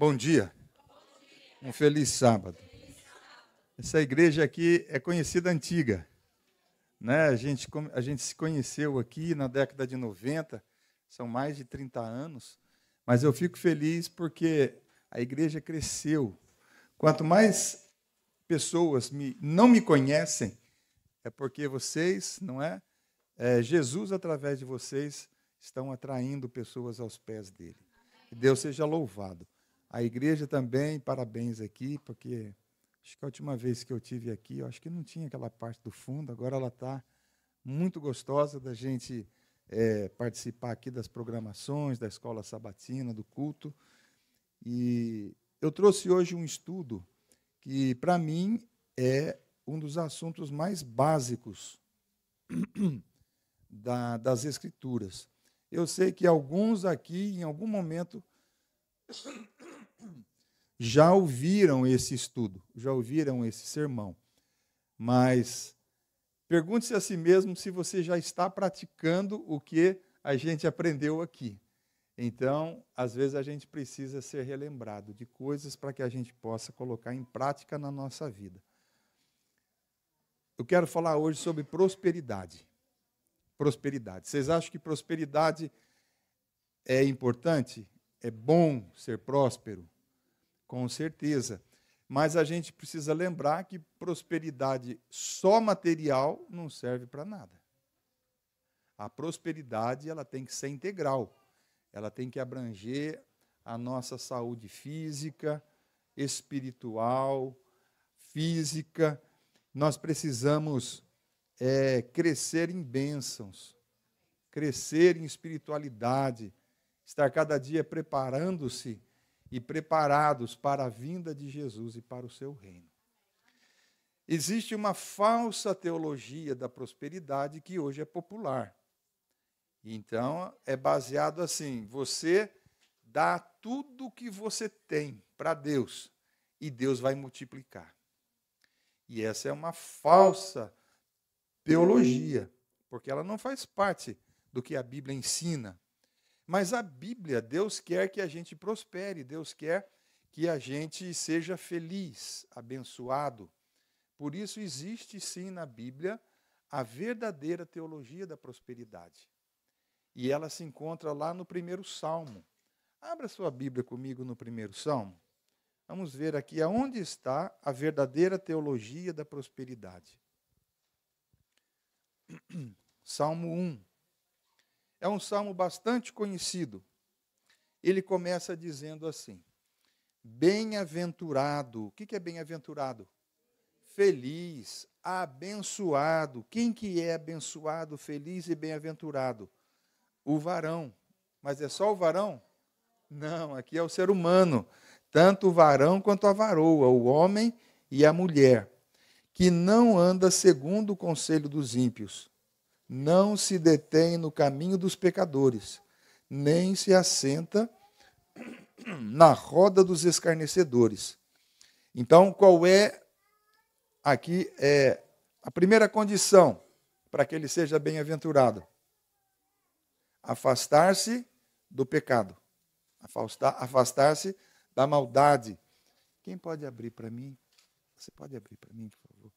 Bom dia, um feliz sábado. Essa igreja aqui é conhecida antiga, né? A gente se conheceu aqui na década de 90, são mais de 30 anos, mas eu fico feliz porque a igreja cresceu. Quanto mais pessoas não me conhecem, é porque vocês, não é? Jesus, através de vocês, estão atraindo pessoas aos pés dele. Que Deus seja louvado. A igreja também, parabéns aqui, porque acho que a última vez que eu tive aqui, eu acho que não tinha aquela parte do fundo, agora ela está muito gostosa da gente participar aqui das programações, da escola sabatina, do culto. E eu trouxe hoje um estudo que, para mim, é um dos assuntos mais básicos das Escrituras. Eu sei que alguns aqui, em algum momento, já ouviram esse estudo, já ouviram esse sermão, mas pergunte-se a si mesmo se você já está praticando o que a gente aprendeu aqui. Então, às vezes a gente precisa ser relembrado de coisas para que a gente possa colocar em prática na nossa vida. Eu quero falar hoje sobre prosperidade. Prosperidade. Vocês acham que prosperidade é importante? É bom ser próspero? Com certeza. Mas a gente precisa lembrar que prosperidade só material não serve para nada. A prosperidade ela tem que ser integral. Ela tem que abranger a nossa saúde física, espiritual, física. Nós precisamos crescer em bênçãos, crescer em espiritualidade, estar cada dia preparando-se e preparados para a vinda de Jesus e para o seu reino. Existe uma falsa teologia da prosperidade que hoje é popular. Então, é baseado assim, você dá tudo o que você tem para Deus e Deus vai multiplicar. E essa é uma falsa teologia, porque ela não faz parte do que a Bíblia ensina. Mas a Bíblia, Deus quer que a gente prospere, Deus quer que a gente seja feliz, abençoado. Por isso existe sim na Bíblia a verdadeira teologia da prosperidade. E ela se encontra lá no primeiro Salmo. Abra sua Bíblia comigo no primeiro Salmo. Vamos ver aqui aonde está a verdadeira teologia da prosperidade. Salmo 1. É um salmo bastante conhecido. Ele começa dizendo assim: bem-aventurado. O que é bem-aventurado? Feliz, abençoado. Quem que é abençoado, feliz e bem-aventurado? O varão. Mas é só o varão? Não, aqui é o ser humano. Tanto o varão quanto a varoa, o homem e a mulher, que não anda segundo o conselho dos ímpios, não se detém no caminho dos pecadores, nem se assenta na roda dos escarnecedores. Então, qual é aqui a primeira condição para que ele seja bem-aventurado? Afastar-se do pecado, afastar-se da maldade. Quem pode abrir para mim? Você pode abrir para mim, por favor?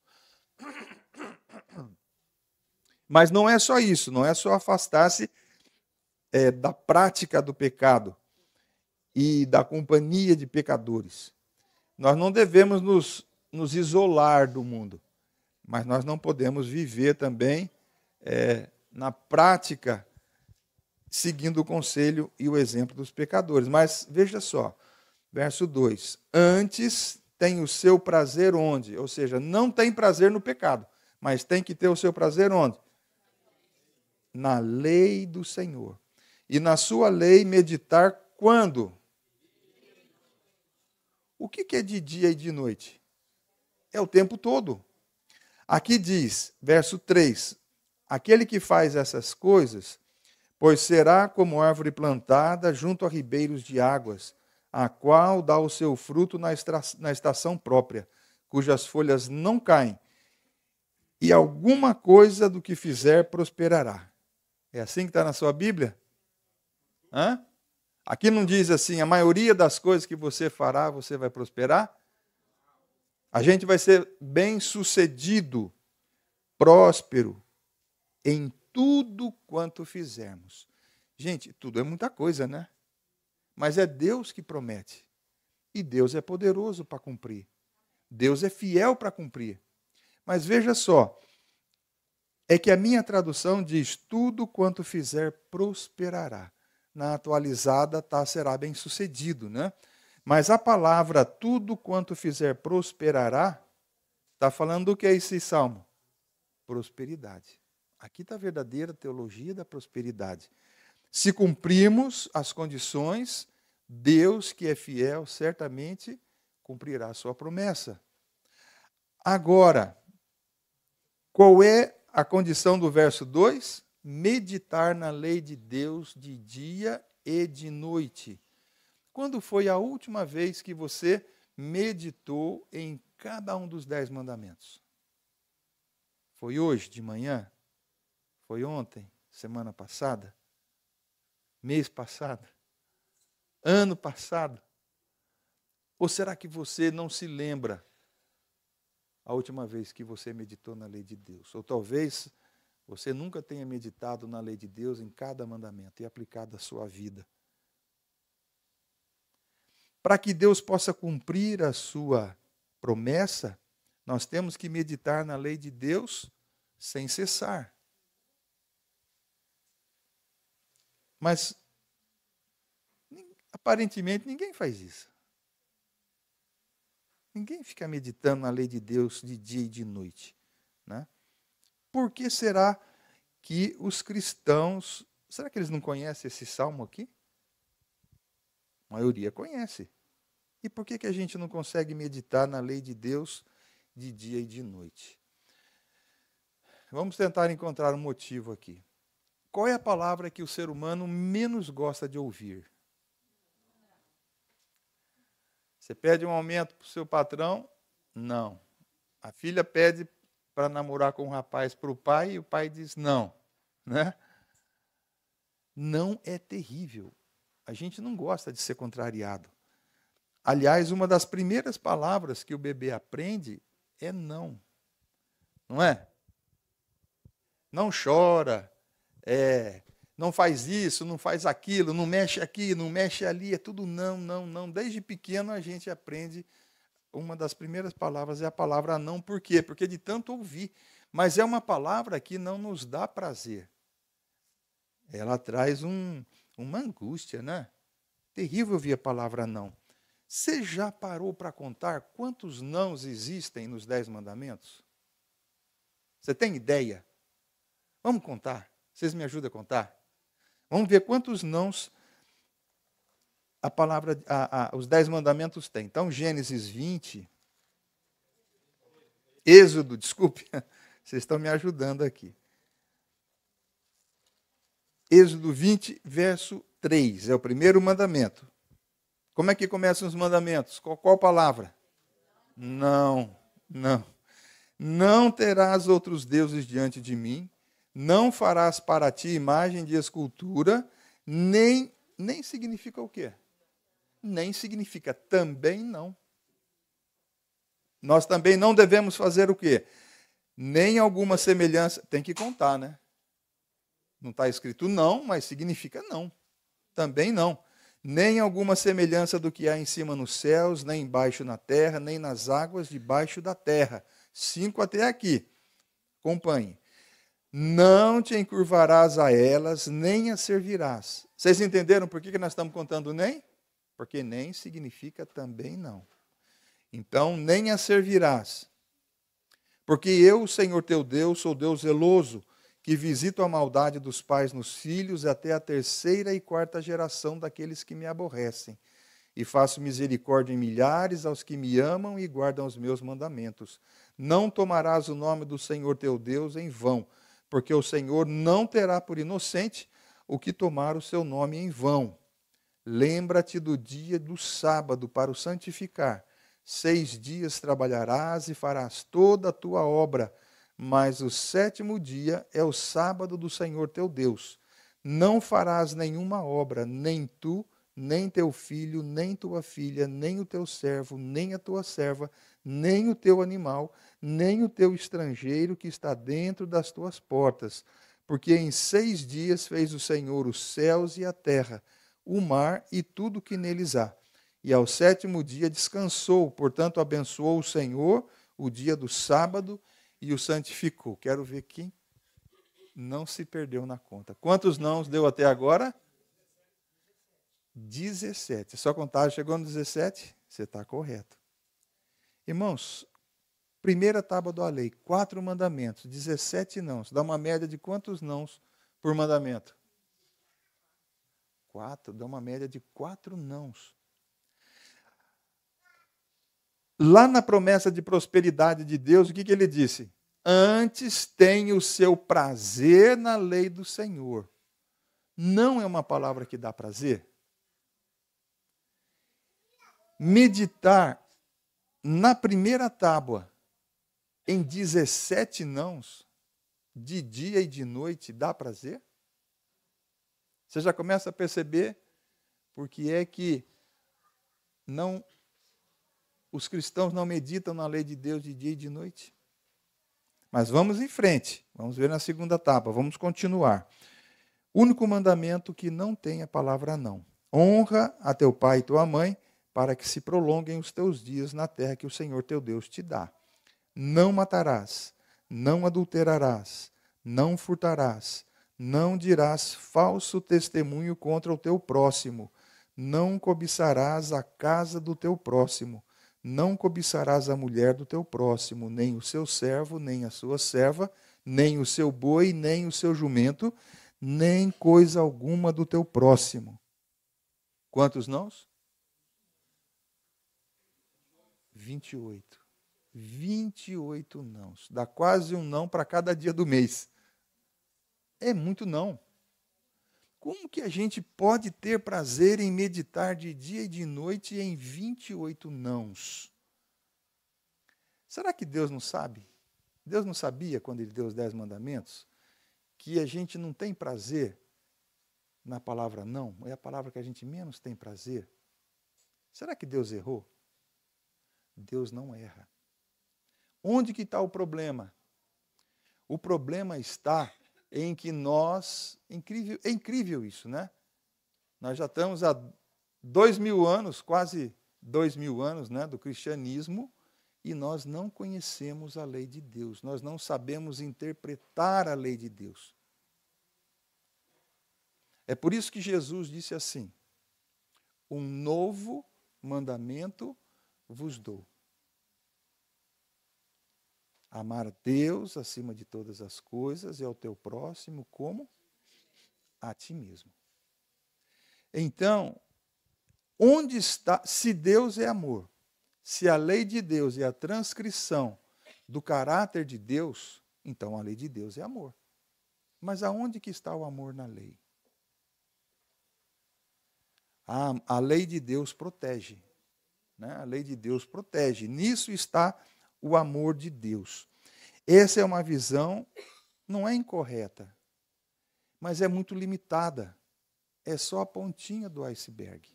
Mas não é só isso, não é só afastar-se da prática do pecado e da companhia de pecadores. Nós não devemos nos isolar do mundo, mas nós não podemos viver também na prática, seguindo o conselho e o exemplo dos pecadores. Mas veja só, verso 2: antes tem o seu prazer onde? Ou seja, não tem prazer no pecado, mas tem que ter o seu prazer onde? Na lei do Senhor. E na sua lei meditar quando? O que é de dia e de noite? É o tempo todo. Aqui diz, verso 3, aquele que faz essas coisas, pois será como árvore plantada junto a ribeiros de águas, a qual dá o seu fruto na estação própria, cujas folhas não caem, e alguma coisa do que fizer prosperará. É assim que está na sua Bíblia? Hã? Aqui não diz assim, a maioria das coisas que você fará, você vai prosperar? A gente vai ser bem-sucedido, próspero, em tudo quanto fizermos. Gente, tudo é muita coisa, né? Mas é Deus que promete. E Deus é poderoso para cumprir. Deus é fiel para cumprir. Mas veja só, é que a minha tradução diz, tudo quanto fizer prosperará. Na atualizada será bem-sucedido, né? Mas a palavra tudo quanto fizer prosperará, está falando do que é esse salmo? Prosperidade. Aqui está a verdadeira teologia da prosperidade. Se cumprirmos as condições, Deus, que é fiel, certamente cumprirá a sua promessa. Agora, qual é a condição do verso 2? Meditar na lei de Deus de dia e de noite. Quando foi a última vez que você meditou em cada um dos 10 mandamentos? Foi hoje, de manhã? Foi ontem? Semana passada? Mês passado? Ano passado? Ou será que você não se lembra a última vez que você meditou na lei de Deus? Ou talvez você nunca tenha meditado na lei de Deus em cada mandamento e aplicado à sua vida. Para que Deus possa cumprir a sua promessa, nós temos que meditar na lei de Deus sem cessar. Mas, aparentemente, ninguém faz isso. Ninguém fica meditando na lei de Deus de dia e de noite, né? Por que será que os cristãos... Será que eles não conhecem esse salmo aqui? A maioria conhece. E por que a gente não consegue meditar na lei de Deus de dia e de noite? Vamos tentar encontrar um motivo aqui. Qual é a palavra que o ser humano menos gosta de ouvir? Você pede um aumento para o seu patrão? Não. A filha pede para namorar com um rapaz para o pai e o pai diz não. Né? Não é terrível. A gente não gosta de ser contrariado. Aliás, uma das primeiras palavras que o bebê aprende é não. Não é? Não chora, não faz isso, não faz aquilo, não mexe aqui, não mexe ali, é tudo não, não, não. Desde pequeno a gente aprende, uma das primeiras palavras é a palavra não. Por quê? Porque de tanto ouvir. Mas é uma palavra que não nos dá prazer. Ela traz uma angústia, né? Terrível ouvir a palavra não. Você já parou para contar quantos nãos existem nos 10 mandamentos? Você tem ideia? Vamos contar? Vocês me ajudam a contar? Vamos ver quantos nãos a palavra, os 10 mandamentos têm. Então, Gênesis 20, Êxodo, desculpe, vocês estão me ajudando aqui. Êxodo 20, verso 3, é o primeiro mandamento. Como é que começam os mandamentos? Qual palavra? Não, não. Não terás outros deuses diante de mim, não farás para ti imagem de escultura, nem significa o quê? Nem significa também não. Nós também não devemos fazer o quê? Nem alguma semelhança, tem que contar, né? Não está escrito não, mas significa não. Também não. Nem alguma semelhança do que há em cima nos céus, nem embaixo na terra, nem nas águas debaixo da terra. 5 até aqui. Acompanhe. Não te encurvarás a elas, nem as servirás. Vocês entenderam por que nós estamos contando nem? Porque nem significa também não. Então, nem as servirás. Porque eu, o Senhor teu Deus, sou Deus zeloso, que visito a maldade dos pais nos filhos até a 3ª e 4ª geração daqueles que me aborrecem. E faço misericórdia em milhares aos que me amam e guardam os meus mandamentos. Não tomarás o nome do Senhor teu Deus em vão, porque o Senhor não terá por inocente o que tomar o seu nome em vão. Lembra-te do dia do sábado para o santificar. 6 dias trabalharás e farás toda a tua obra, mas o 7º dia é o sábado do Senhor teu Deus. Não farás nenhuma obra, nem tu, nem teu filho, nem tua filha, nem o teu servo, nem a tua serva, nem o teu animal, nem o teu estrangeiro que está dentro das tuas portas. Porque em 6 dias fez o Senhor os céus e a terra, o mar e tudo que neles há. E ao 7º dia descansou, portanto abençoou o Senhor o dia do sábado e o santificou. Quero ver quem não se perdeu na conta. Quantos nãos deu até agora? 17. Só contar, chegou no 17? Você está correto. Irmãos, primeira tábua da lei, 4 mandamentos, 17 nãos. Dá uma média de quantos nãos por mandamento? 4, dá uma média de 4 nãos. Lá na promessa de prosperidade de Deus, o que ele disse? Antes tenha o seu prazer na lei do Senhor. Não é uma palavra que dá prazer? Meditar na primeira tábua em 17 nãos, de dia e de noite, dá prazer? Você já começa a perceber porque é que os cristãos não meditam na lei de Deus de dia e de noite? Mas vamos em frente, vamos ver na segunda tábua, vamos continuar. Único mandamento que não tem a palavra não. Honra a teu pai e tua mãe, para que se prolonguem os teus dias na terra que o Senhor teu Deus te dá. Não matarás, não adulterarás, não furtarás, não dirás falso testemunho contra o teu próximo, não cobiçarás a casa do teu próximo, não cobiçarás a mulher do teu próximo, nem o seu servo, nem a sua serva, nem o seu boi, nem o seu jumento, nem coisa alguma do teu próximo. Quantos nãos? 28. 28 nãos. Dá quase um não para cada dia do mês. É muito não. Como que a gente pode ter prazer em meditar de dia e de noite em 28 nãos? Será que Deus não sabe? Deus não sabia, quando Ele deu os 10 mandamentos, que a gente não tem prazer na palavra não? É a palavra que a gente menos tem prazer. Será que Deus errou? Deus não erra. Onde que está o problema? O problema está em que nós... é incrível isso, né? Nós já estamos há 2000 anos, quase 2000 anos, né, do cristianismo, e nós não conhecemos a lei de Deus. Nós não sabemos interpretar a lei de Deus. É por isso que Jesus disse assim: um novo mandamento vos dou. Amar a Deus acima de todas as coisas e ao teu próximo como a ti mesmo. Então, onde está, se Deus é amor, se a lei de Deus é a transcrição do caráter de Deus, então a lei de Deus é amor. Mas aonde que está o amor na lei? A lei de Deus protege. Né? A lei de Deus protege. Nisso está o amor de Deus. Essa é uma visão, não é incorreta, mas é muito limitada. É só a pontinha do iceberg.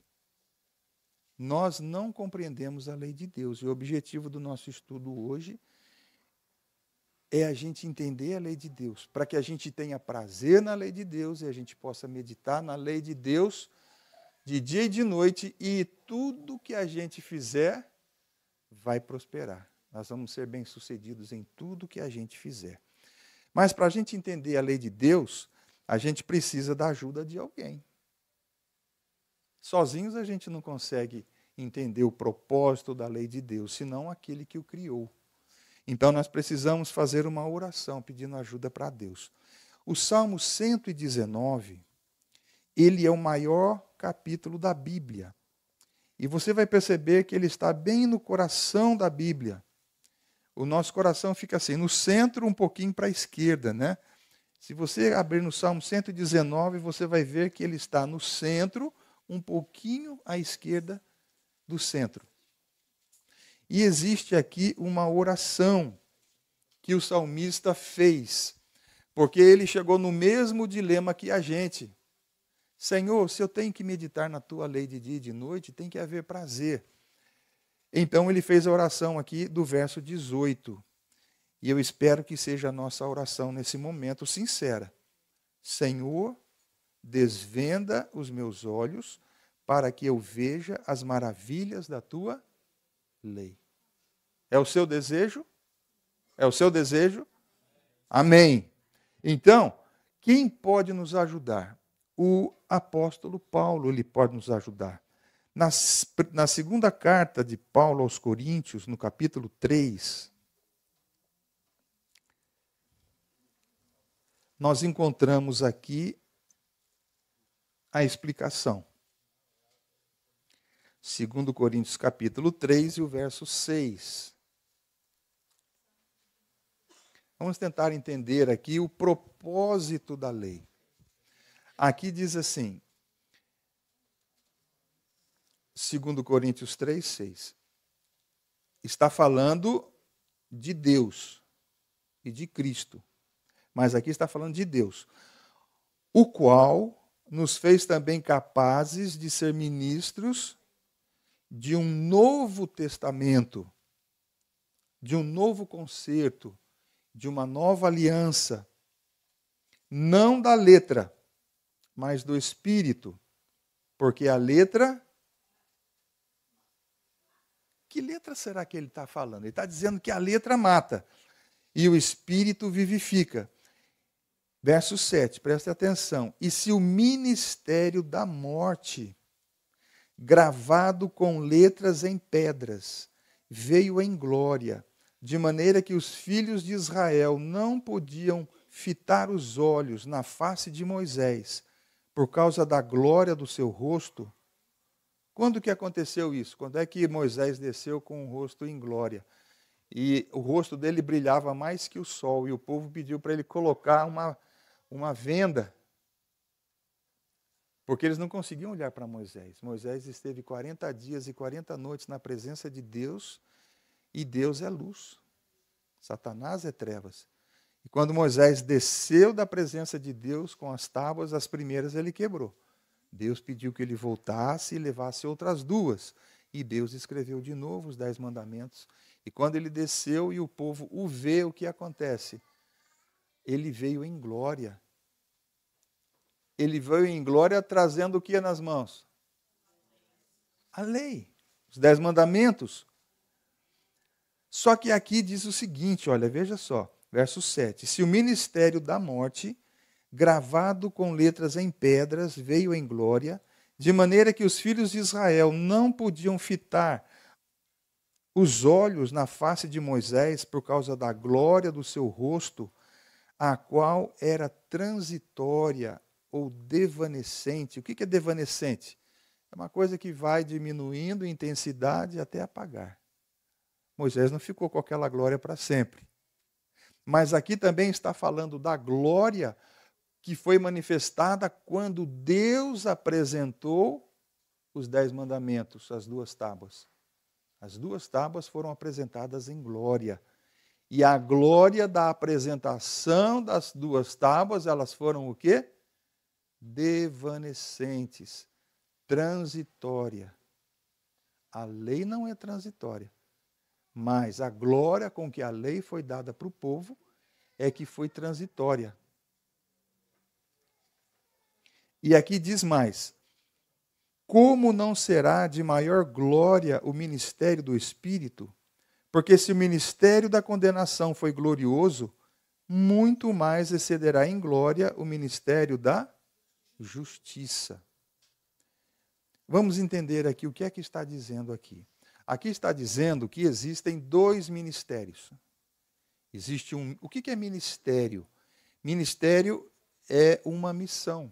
Nós não compreendemos a lei de Deus. E o objetivo do nosso estudo hoje é a gente entender a lei de Deus, para que a gente tenha prazer na lei de Deus e a gente possa meditar na lei de Deus de dia e de noite, e tudo que a gente fizer vai prosperar. Nós vamos ser bem-sucedidos em tudo que a gente fizer. Mas para a gente entender a lei de Deus, a gente precisa da ajuda de alguém. Sozinhos a gente não consegue entender o propósito da lei de Deus, senão aquele que o criou. Então nós precisamos fazer uma oração pedindo ajuda para Deus. O Salmo 119, ele é o maior capítulo da Bíblia. E você vai perceber que ele está bem no coração da Bíblia. O nosso coração fica assim, no centro, um pouquinho para a esquerda, né? Se você abrir no Salmo 119, você vai ver que ele está no centro, um pouquinho à esquerda do centro. E existe aqui uma oração que o salmista fez, porque ele chegou no mesmo dilema que a gente. Senhor, se eu tenho que meditar na tua lei de dia e de noite, tem que haver prazer. Então ele fez a oração aqui do verso 18. E eu espero que seja a nossa oração nesse momento sincera. Senhor, desvenda os meus olhos para que eu veja as maravilhas da tua lei. É o seu desejo? É o seu desejo? Amém. Então, quem pode nos ajudar? O apóstolo Paulo, ele pode nos ajudar. Na segunda carta de Paulo aos Coríntios, no capítulo 3, nós encontramos aqui a explicação. 2 Coríntios capítulo 3 e o verso 6. Vamos tentar entender aqui o propósito da lei. Aqui diz assim, 2 Coríntios 3, 6. Está falando de Deus e de Cristo. Mas aqui está falando de Deus, o qual nos fez também capazes de ser ministros de um novo testamento, de um novo concerto, de uma nova aliança, não da letra, mas do Espírito, porque a letra... Que letra será que ele está falando? Ele está dizendo que a letra mata e o Espírito vivifica. Verso 7, preste atenção. E se o ministério da morte, gravado com letras em pedras, veio em glória, de maneira que os filhos de Israel não podiam fitar os olhos na face de Moisés, por causa da glória do seu rosto. Quando que aconteceu isso? Quando é que Moisés desceu com o rosto em glória? E o rosto dele brilhava mais que o sol, e o povo pediu para ele colocar uma venda, porque eles não conseguiam olhar para Moisés. Moisés esteve 40 dias e 40 noites na presença de Deus, e Deus é luz. Satanás é trevas. E quando Moisés desceu da presença de Deus com as tábuas, as primeiras ele quebrou. Deus pediu que ele voltasse e levasse outras duas. E Deus escreveu de novo os 10 mandamentos. E quando ele desceu e o povo o vê, o que acontece? Ele veio em glória. Ele veio em glória trazendo o que nas mãos? A lei, os 10 mandamentos. Só que aqui diz o seguinte, olha, veja só, verso 7. Se o ministério da morte, gravado com letras em pedras, veio em glória, de maneira que os filhos de Israel não podiam fitar os olhos na face de Moisés por causa da glória do seu rosto, a qual era transitória ou devanecente. O que é devanecente? É uma coisa que vai diminuindo em intensidade até apagar. Moisés não ficou com aquela glória para sempre. Mas aqui também está falando da glória que foi manifestada quando Deus apresentou os 10 mandamentos, as 2 tábuas. As 2 tábuas foram apresentadas em glória. E a glória da apresentação das 2 tábuas, elas foram o quê? Devanecentes, transitória. A lei não é transitória, mas a glória com que a lei foi dada para o povo é que foi transitória. E aqui diz mais: como não será de maior glória o ministério do Espírito? Porque se o ministério da condenação foi glorioso, muito mais excederá em glória o ministério da justiça. Vamos entender aqui o que é que está dizendo aqui. Aqui está dizendo que existem 2 ministérios. Existe o que é ministério? Ministério é uma missão.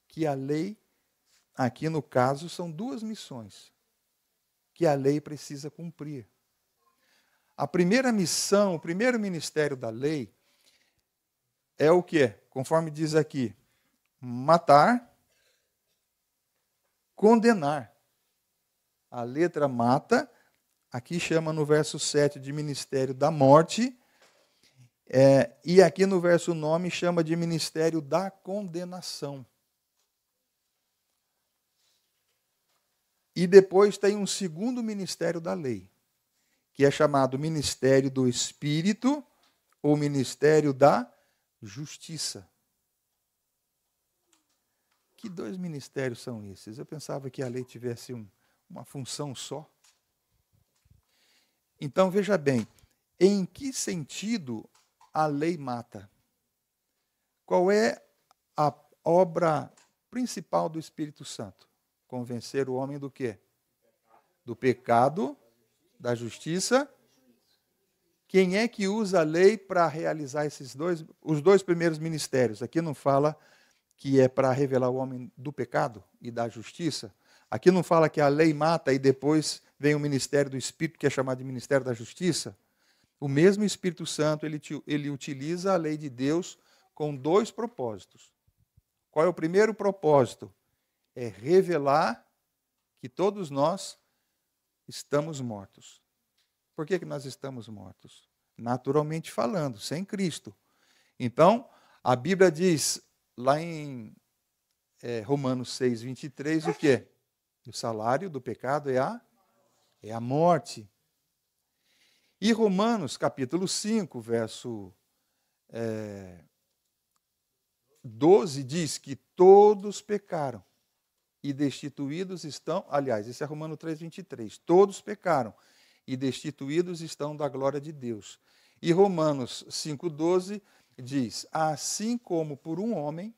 Que a lei, aqui no caso, são 2 missões que a lei precisa cumprir. A primeira missão, o primeiro ministério da lei é o quê? Conforme diz aqui, matar, condenar. A letra mata, aqui chama no verso 7 de ministério da morte, E aqui no verso 9 chama de ministério da condenação. E depois tem um segundo ministério da lei, que é chamado ministério do Espírito ou ministério da justiça. Que dois ministérios são esses? Eu pensava que a lei tivesse uma função só. Então, veja bem, em que sentido a lei mata? Qual é a obra principal do Espírito Santo? Convencer o homem do quê? Do pecado, da justiça. Quem é que usa a lei para realizar os dois primeiros ministérios? Aqui não fala que é para revelar o homem do pecado e da justiça. Aqui não fala que a lei mata e depois vem o ministério do Espírito, que é chamado de ministério da justiça. O mesmo Espírito Santo, ele utiliza a lei de Deus com dois propósitos. Qual é o primeiro propósito? É revelar que todos nós estamos mortos. Por que nós estamos mortos? Naturalmente falando, sem Cristo. Então, a Bíblia diz, lá em Romanos 6, 23, o quê? O salário do pecado é a morte. E Romanos, capítulo 5, verso 12, diz que todos pecaram e destituídos estão, aliás, esse é Romanos 3, 23, todos pecaram e destituídos estão da glória de Deus. E Romanos 5, 12 diz, assim como por um homem,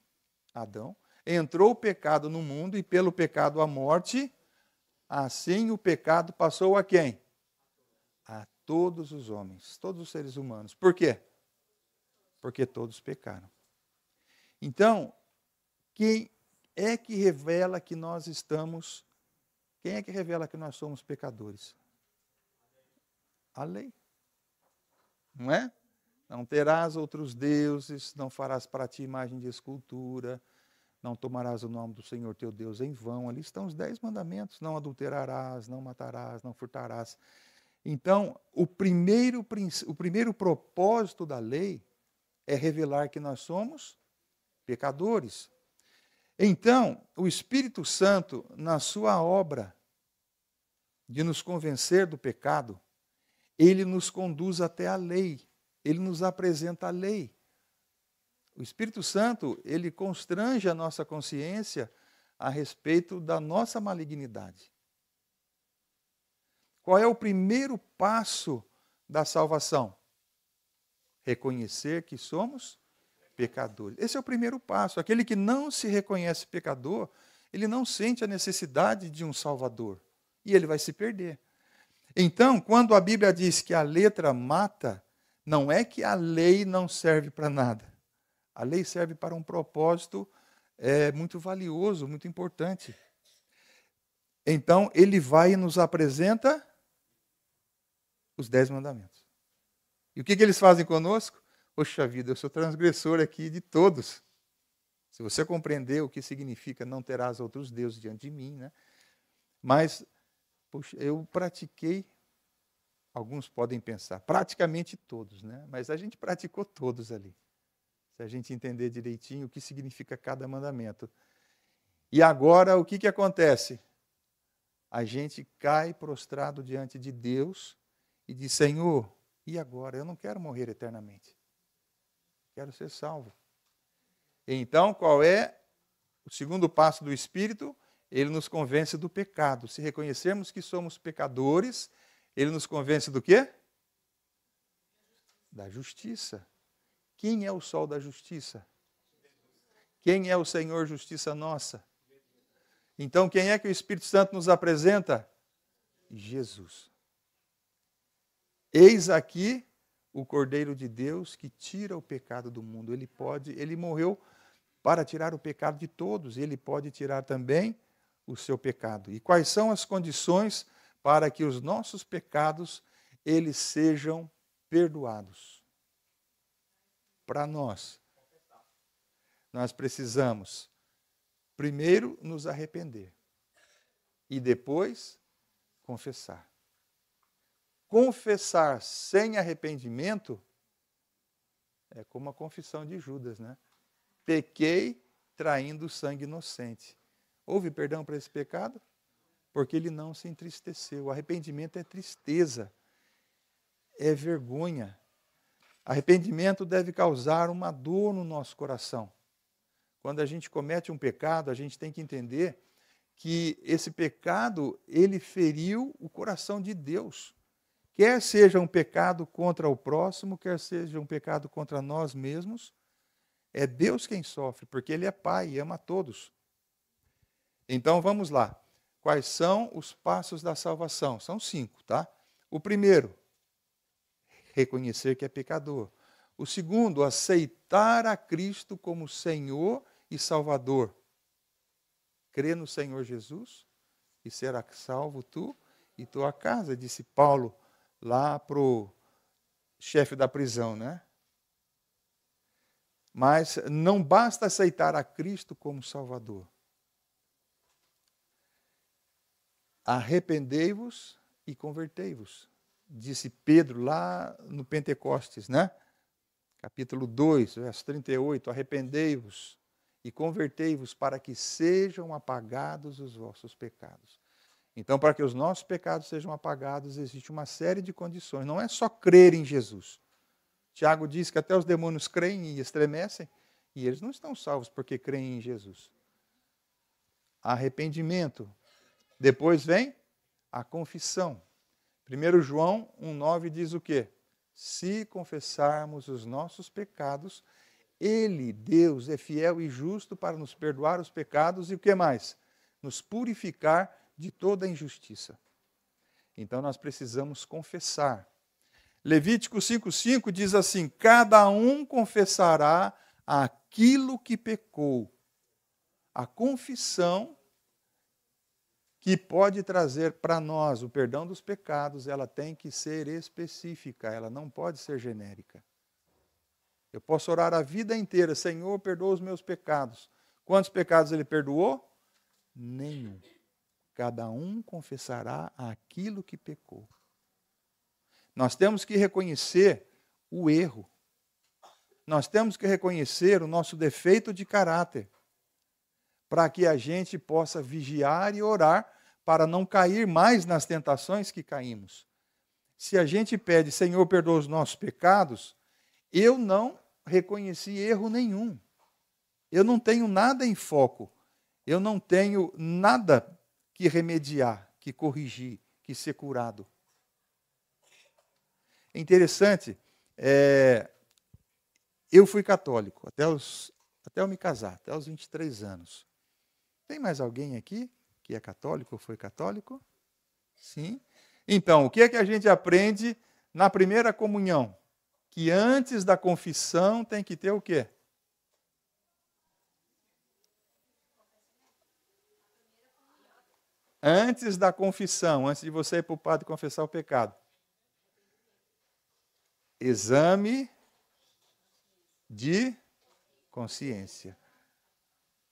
Adão, entrou o pecado no mundo e pelo pecado a morte, assim o pecado passou a quem? A todos os homens, todos os seres humanos. Por quê? Porque todos pecaram. Então, quem é que revela que nós somos pecadores? A lei. Não é? Não terás outros deuses, não farás para ti imagem de escultura, não tomarás o nome do Senhor teu Deus em vão. Ali estão os 10 mandamentos. Não adulterarás, não matarás, não furtarás. Então, o primeiro propósito da lei é revelar que nós somos pecadores. Então, o Espírito Santo, na sua obra de nos convencer do pecado, ele nos conduz até a lei, ele nos apresenta a lei. O Espírito Santo, ele constrange a nossa consciência a respeito da nossa malignidade. Qual é o primeiro passo da salvação? Reconhecer que somos pecadores. Esse é o primeiro passo. Aquele que não se reconhece pecador, ele não sente a necessidade de um Salvador. E ele vai se perder. Então, quando a Bíblia diz que a letra mata, não é que a lei não serve para nada. A lei serve para um propósito muito valioso, muito importante. Então, ele vai e nos apresenta os 10 mandamentos. E o que eles fazem conosco? Poxa vida, eu sou transgressor aqui de todos. Se você compreender o que significa não terás outros deuses diante de mim, né? Mas, poxa, eu pratiquei, alguns podem pensar, praticamente todos, né? Mas a gente praticou todos ali. Se a gente entender direitinho o que significa cada mandamento. E agora, o que acontece? A gente cai prostrado diante de Deus e diz, Senhor, e agora? Eu não quero morrer eternamente. Quero ser salvo. Então, qual é o segundo passo do Espírito? Ele nos convence do pecado. Se reconhecermos que somos pecadores, ele nos convence do quê? Da justiça. Quem é o sol da justiça? Quem é o Senhor justiça nossa? Então, quem é que o Espírito Santo nos apresenta? Jesus. Eis aqui o Cordeiro de Deus que tira o pecado do mundo. Ele morreu para tirar o pecado de todos. Ele pode tirar também o seu pecado. E quais são as condições para que os nossos pecados eles sejam perdoados? Para nós precisamos primeiro nos arrepender e depois confessar. Confessar sem arrependimento É como a confissão de Judas, né? Pequei traindo sangue inocente. Houve perdão para esse pecado? Porque ele não se entristeceu. O arrependimento é tristeza, é vergonha. Arrependimento deve causar uma dor no nosso coração. Quando a gente comete um pecado, a gente tem que entender que esse pecado, ele feriu o coração de Deus. Quer seja um pecado contra o próximo, quer seja um pecado contra nós mesmos, é Deus quem sofre, porque Ele é Pai e ama a todos. Então vamos lá. Quais são os passos da salvação? São 5, tá? O primeiro, reconhecer que é pecador. O segundo, aceitar a Cristo como Senhor e Salvador. Crer no Senhor Jesus e será salvo tu e tua casa, disse Paulo lá para o chefe da prisão, né? Mas não basta aceitar a Cristo como Salvador. Arrependei-vos e convertei-vos, disse Pedro lá no Pentecostes, né? Capítulo 2, verso 38, arrependei-vos e convertei-vos para que sejam apagados os vossos pecados. Então, para que os nossos pecados sejam apagados, existe uma série de condições. Não é só crer em Jesus. Tiago diz que até os demônios creem e estremecem, e eles não estão salvos porque creem em Jesus. Arrependimento. Depois vem a confissão. 1 João 1,9 diz o quê? Se confessarmos os nossos pecados, Ele, Deus, é fiel e justo para nos perdoar os pecados e o que mais? Nos purificar de toda injustiça. Então nós precisamos confessar. Levítico 5,5 diz assim: cada um confessará aquilo que pecou. A confissão que pode trazer para nós o perdão dos pecados, ela tem que ser específica, ela não pode ser genérica. Eu posso orar a vida inteira: Senhor, perdoa os meus pecados. Quantos pecados Ele perdoou? Nenhum. Cada um confessará aquilo que pecou. Nós temos que reconhecer o erro. Nós temos que reconhecer o nosso defeito de caráter, para que a gente possa vigiar e orar para não cair mais nas tentações que caímos. Se a gente pede, Senhor, perdoa os nossos pecados, eu não reconheci erro nenhum. Eu não tenho nada em foco. Eu não tenho nada que remediar, que corrigir, que ser curado. É interessante, eu fui católico até eu me casar, até os 23 anos. Tem mais alguém aqui que é católico ou foi católico? Sim. Então, o que é que a gente aprende na primeira comunhão? Que antes da confissão tem que ter o quê? Antes da confissão, antes de você ir para o padre confessar o pecado. Exame de consciência.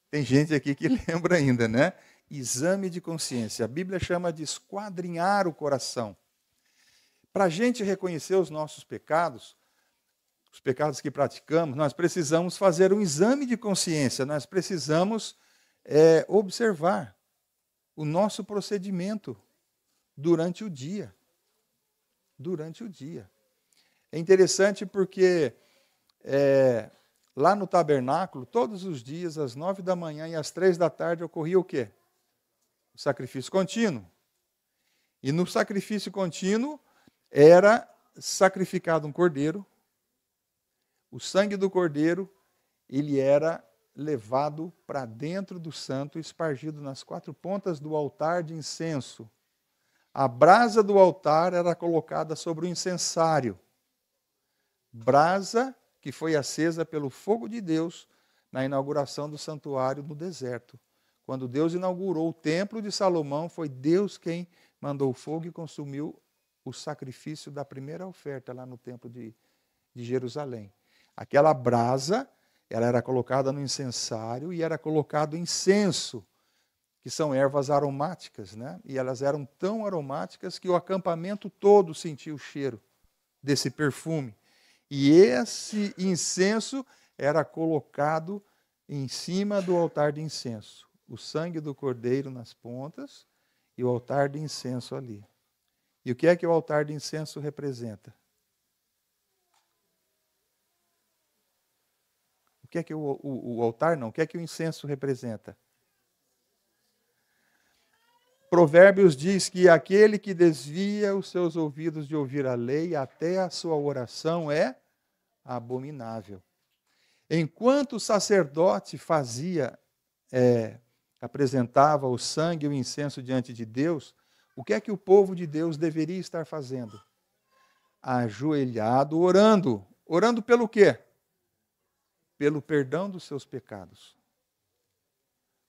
Tem gente aqui que lembra ainda, né? Exame de consciência. A Bíblia chama de esquadrinhar o coração. Para a gente reconhecer os nossos pecados, os pecados que praticamos, nós precisamos fazer um exame de consciência, nós precisamos observar o nosso procedimento durante o dia. Durante o dia. É interessante porque lá no tabernáculo, todos os dias, às 9 da manhã e às 3 da tarde, ocorria o quê? O sacrifício contínuo. E no sacrifício contínuo era sacrificado um cordeiro. O sangue do cordeiro, ele era levado para dentro do santo, espargido nas 4 pontas do altar de incenso. A brasa do altar era colocada sobre o incensário. Brasa que foi acesa pelo fogo de Deus na inauguração do santuário no deserto. Quando Deus inaugurou o templo de Salomão, foi Deus quem mandou o fogo e consumiu o sacrifício da primeira oferta lá no templo de Jerusalém. Aquela brasa, ela era colocada no incensário e era colocado incenso, que são ervas aromáticas, né? E elas eram tão aromáticas que o acampamento todo sentia o cheiro desse perfume. E esse incenso era colocado em cima do altar de incenso. O sangue do cordeiro nas pontas e o altar de incenso ali. E o que é que o altar de incenso representa? O que é que o altar não? O que é que o incenso representa? Provérbios diz que aquele que desvia os seus ouvidos de ouvir a lei, até a sua oração é abominável. Enquanto o sacerdote apresentava o sangue e o incenso diante de Deus, o que é que o povo de Deus deveria estar fazendo? Ajoelhado, orando. Orando pelo quê? Pelo perdão dos seus pecados.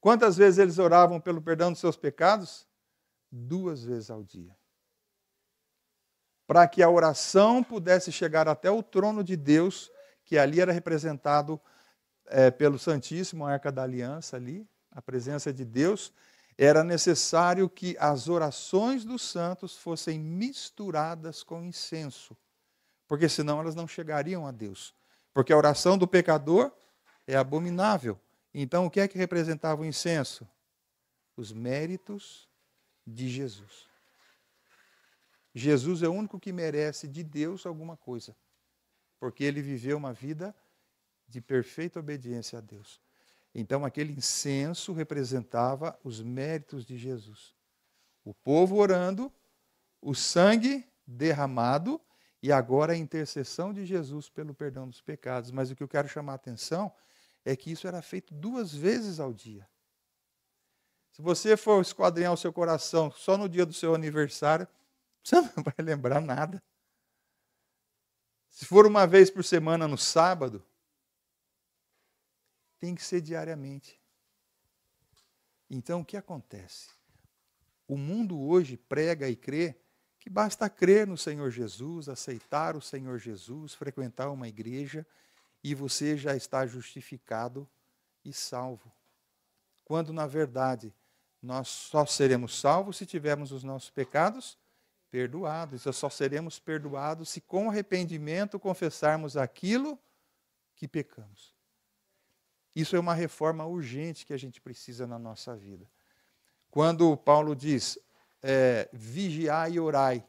Quantas vezes eles oravam pelo perdão dos seus pecados? 2 vezes ao dia. Para que a oração pudesse chegar até o trono de Deus, que ali era representado pelo Santíssimo, a Arca da Aliança ali, a presença de Deus, era necessário que as orações dos santos fossem misturadas com incenso, porque senão elas não chegariam a Deus. Porque a oração do pecador é abominável. Então, o que é que representava o incenso? Os méritos de Jesus. Jesus é o único que merece de Deus alguma coisa, porque ele viveu uma vida de perfeita obediência a Deus. Então, aquele incenso representava os méritos de Jesus. O povo orando, o sangue derramado e agora a intercessão de Jesus pelo perdão dos pecados. Mas o que eu quero chamar a atenção é que isso era feito 2 vezes ao dia. Se você for esquadrinhar o seu coração só no dia do seu aniversário, você não vai lembrar nada. Se for uma vez por semana no sábado, tem que ser diariamente. Então, o que acontece? O mundo hoje prega e crê que basta crer no Senhor Jesus, aceitar o Senhor Jesus, frequentar uma igreja e você já está justificado e salvo. Quando, na verdade, nós só seremos salvos se tivermos os nossos pecados perdoados. Só seremos perdoados se com arrependimento confessarmos aquilo que pecamos. Isso é uma reforma urgente que a gente precisa na nossa vida. Quando Paulo diz, vigiai e orai,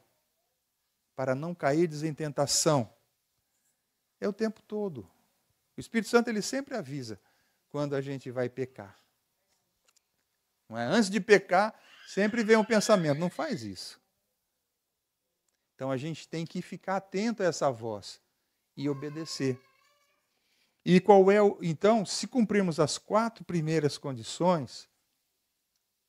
para não cairdes em tentação, é o tempo todo. O Espírito Santo ele sempre avisa quando a gente vai pecar. Não é? Antes de pecar, sempre vem um pensamento, não faz isso. Então a gente tem que ficar atento a essa voz e obedecer. E então, se cumprirmos as 4 primeiras condições,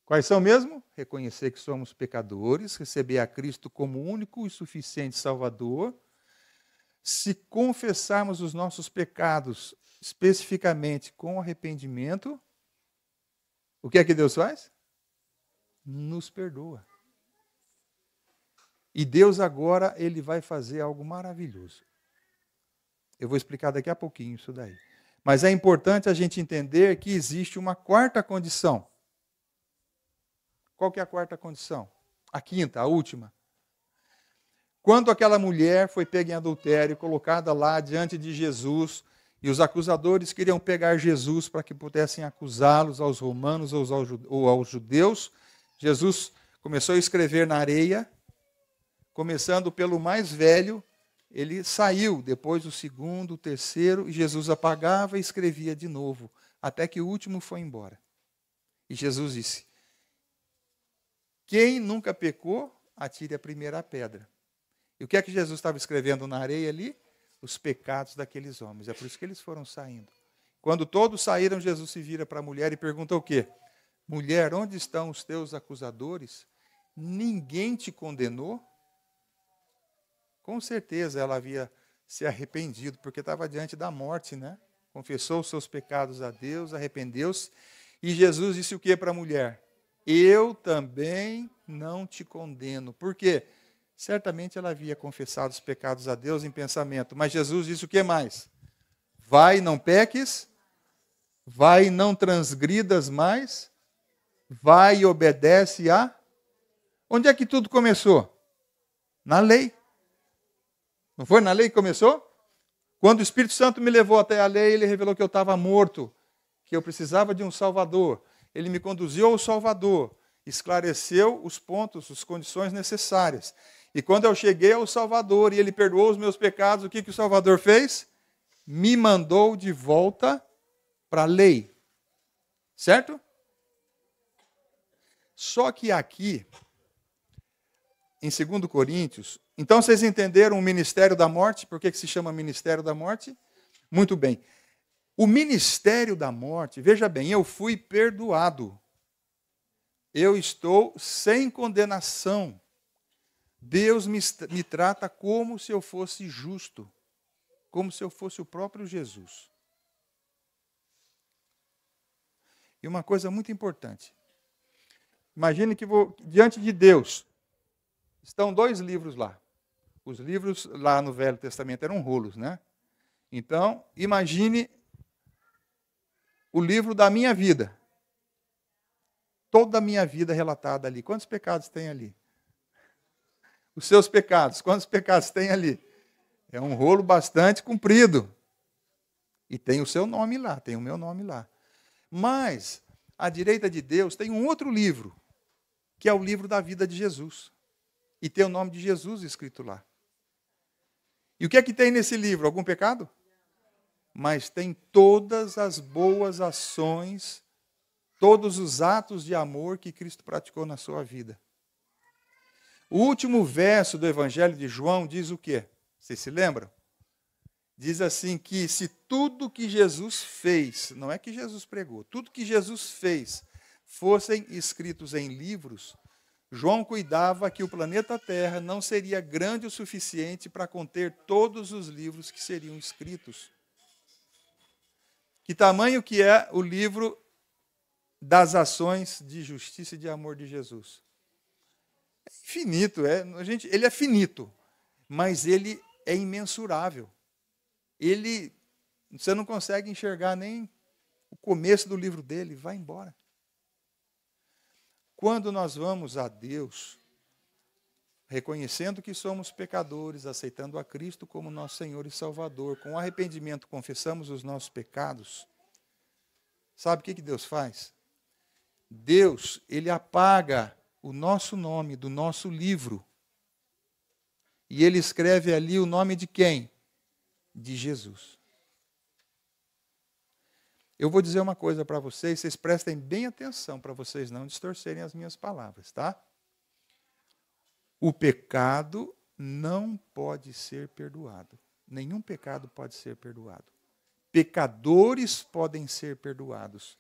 quais são mesmo? Reconhecer que somos pecadores, receber a Cristo como único e suficiente Salvador, se confessarmos os nossos pecados especificamente com arrependimento, o que é que Deus faz? Nos perdoa. E Deus agora, ele vai fazer algo maravilhoso. Eu vou explicar daqui a pouquinho isso daí. Mas é importante a gente entender que existe uma 4ª condição. Qual que é a 4ª condição? A 5ª, a última. Quando aquela mulher foi pega em adultério, colocada lá diante de Jesus, e os acusadores queriam pegar Jesus para que pudessem acusá-los aos romanos ou aos judeus, Jesus começou a escrever na areia, começando pelo mais velho, ele saiu, depois o segundo, o terceiro, e Jesus apagava e escrevia de novo, até que o último foi embora. E Jesus disse, quem nunca pecou, atire a primeira pedra. E o que é que Jesus estava escrevendo na areia ali? Os pecados daqueles homens. É por isso que eles foram saindo. Quando todos saíram, Jesus se vira para a mulher e pergunta o quê? Mulher, onde estão os teus acusadores? Ninguém te condenou? Com certeza ela havia se arrependido, porque estava diante da morte, né? Confessou os seus pecados a Deus, arrependeu-se. E Jesus disse o que para a mulher? Eu também não te condeno. Por quê? Certamente ela havia confessado os pecados a Deus em pensamento. Mas Jesus disse o que mais? Vai, não peques. Vai, não transgridas mais. Vai e obedece a... Onde é que tudo começou? Na lei. Não foi na lei que começou? Quando o Espírito Santo me levou até a lei, ele revelou que eu estava morto, que eu precisava de um Salvador. Ele me conduziu ao Salvador, esclareceu os pontos, as condições necessárias. E quando eu cheguei ao Salvador e ele perdoou os meus pecados, o que o Salvador fez? Me mandou de volta para a lei. Certo? Só que aqui, em 2 Coríntios, então vocês entenderam o ministério da morte? Por que se chama ministério da morte? Muito bem. O ministério da morte, veja bem, eu fui perdoado. Eu estou sem condenação. Deus me trata como se eu fosse justo, como se eu fosse o próprio Jesus. E uma coisa muito importante. Imagine que diante de Deus estão 2 livros lá. Os livros lá no Velho Testamento eram rolos, né? Então, imagine o livro da minha vida. Toda a minha vida relatada ali. Quantos pecados tem ali? Os seus pecados. Quantos pecados tem ali? É um rolo bastante comprido. E tem o seu nome lá, tem o meu nome lá. Mas, à direita de Deus, tem um outro livro, que é o livro da vida de Jesus. E tem o nome de Jesus escrito lá. E o que é que tem nesse livro? Algum pecado? Mas tem todas as boas ações, todos os atos de amor que Cristo praticou na sua vida. O último verso do Evangelho de João diz o quê? Vocês se lembram? Diz assim que se tudo que Jesus fez, não é que Jesus pregou, tudo que Jesus fez fossem escritos em livros, João cuidava que o planeta Terra não seria grande o suficiente para conter todos os livros que seriam escritos. Que tamanho que é o livro das ações de justiça e de amor de Jesus? É infinito, ele é finito, mas ele é imensurável. Você não consegue enxergar nem o começo do livro dele, vai embora. Quando nós vamos a Deus, reconhecendo que somos pecadores, aceitando a Cristo como nosso Senhor e Salvador, com arrependimento confessamos os nossos pecados, sabe o que Deus faz? Deus, ele apaga o nosso nome do nosso livro. E ele escreve ali o nome de quem? De Jesus. Eu vou dizer uma coisa para vocês prestem bem atenção para vocês não distorcerem as minhas palavras, tá? O pecado não pode ser perdoado. Nenhum pecado pode ser perdoado. Pecadores podem ser perdoados.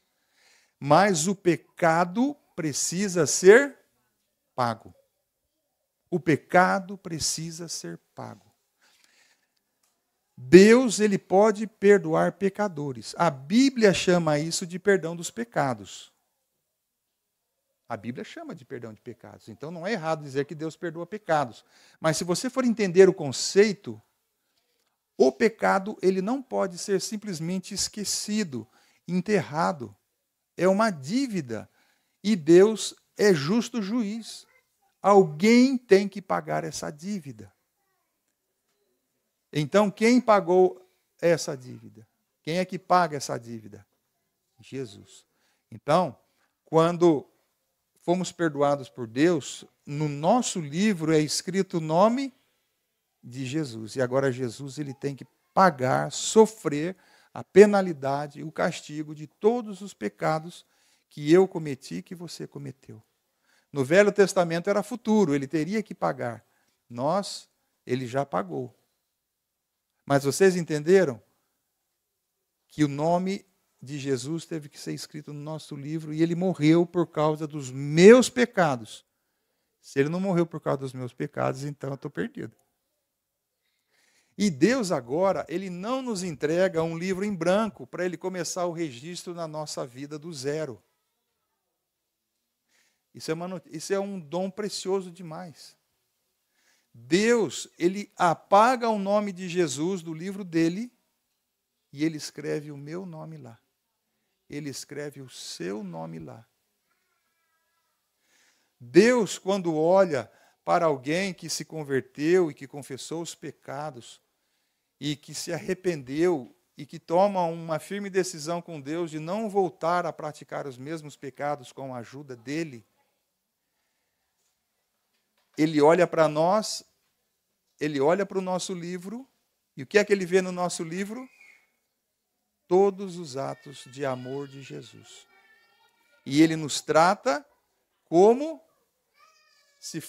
Mas o pecado precisa ser pago. O pecado precisa ser pago. Deus, ele pode perdoar pecadores. A Bíblia chama isso de perdão dos pecados. A Bíblia chama de perdão de pecados. Então não é errado dizer que Deus perdoa pecados. Mas se você for entender o conceito, o pecado, ele não pode ser simplesmente esquecido, enterrado. É uma dívida. E Deus é justo juiz. Alguém tem que pagar essa dívida. Então, quem pagou essa dívida? Quem é que paga essa dívida? Jesus. Então, quando fomos perdoados por Deus, no nosso livro é escrito o nome de Jesus. E agora Jesus ele tem que pagar, sofrer a penalidade, o castigo de todos os pecados que eu cometi, que você cometeu. No Velho Testamento era futuro, ele teria que pagar. Ele já pagou. Mas vocês entenderam que o nome de Jesus teve que ser escrito no nosso livro e ele morreu por causa dos meus pecados. Se ele não morreu por causa dos meus pecados, então eu estou perdido. E Deus agora, ele não nos entrega um livro em branco para ele começar o registro na nossa vida do zero. Isso é um dom precioso demais. Deus, ele apaga o nome de Jesus do livro dele e ele escreve o meu nome lá. Ele escreve o seu nome lá. Deus, quando olha para alguém que se converteu e que confessou os pecados, e que se arrependeu e que toma uma firme decisão com Deus de não voltar a praticar os mesmos pecados com a ajuda dele, ele olha para nós, ele olha para o nosso livro, e o que é que ele vê no nosso livro? Todos os atos de amor de Jesus. E ele nos trata como se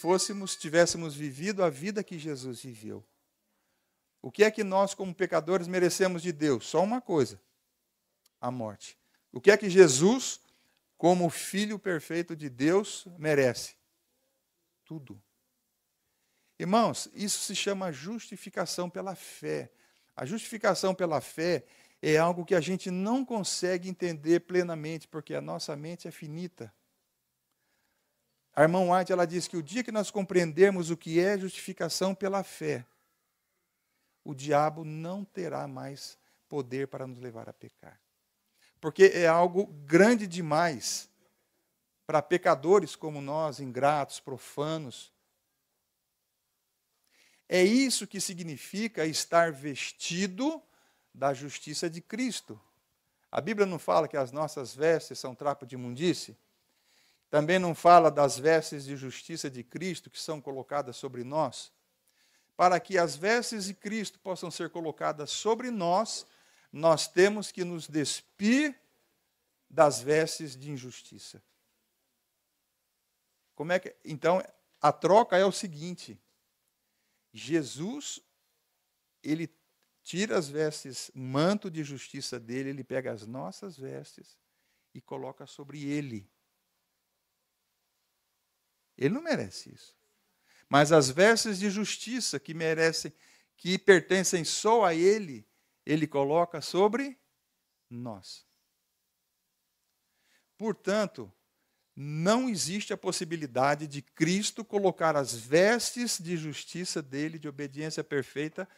tivéssemos vivido a vida que Jesus viveu. O que é que nós, como pecadores, merecemos de Deus? Só uma coisa: a morte. O que é que Jesus, como Filho perfeito de Deus, merece? Tudo. Irmãos, isso se chama justificação pela fé. A justificação pela fé é algo que a gente não consegue entender plenamente, porque a nossa mente é finita. A irmã White, ela diz que o dia que nós compreendermos o que é justificação pela fé, o diabo não terá mais poder para nos levar a pecar. Porque é algo grande demais para pecadores como nós, ingratos, profanos. É isso que significa estar vestido da justiça de Cristo. A Bíblia não fala que as nossas vestes são trapo de imundície? Também não fala das vestes de justiça de Cristo que são colocadas sobre nós? Para que as vestes de Cristo possam ser colocadas sobre nós, nós temos que nos despir das vestes de injustiça. Então, a troca é o seguinte: Jesus, ele tira as vestes, o manto de justiça dele, ele pega as nossas vestes e coloca sobre ele. Ele não merece isso. Mas as vestes de justiça que pertencem só a ele, ele coloca sobre nós. Portanto, não existe a possibilidade de Cristo colocar as vestes de justiça dele, de obediência perfeita,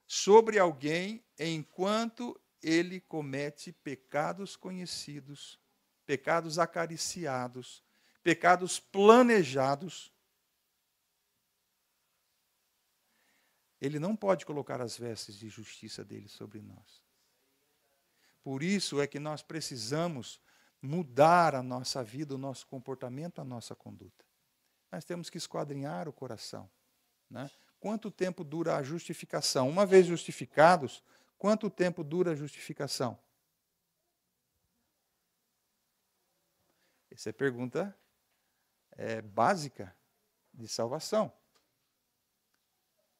sobre alguém enquanto ele comete pecados conhecidos, pecados acariciados, pecados planejados. Ele não pode colocar as vestes de justiça dele sobre nós. Por isso é que nós precisamos mudar a nossa vida, o nosso comportamento, a nossa conduta. Nós temos que esquadrinhar o coração, né? Quanto tempo dura a justificação? Uma vez justificados, quanto tempo dura a justificação? Essa é a pergunta básica de salvação.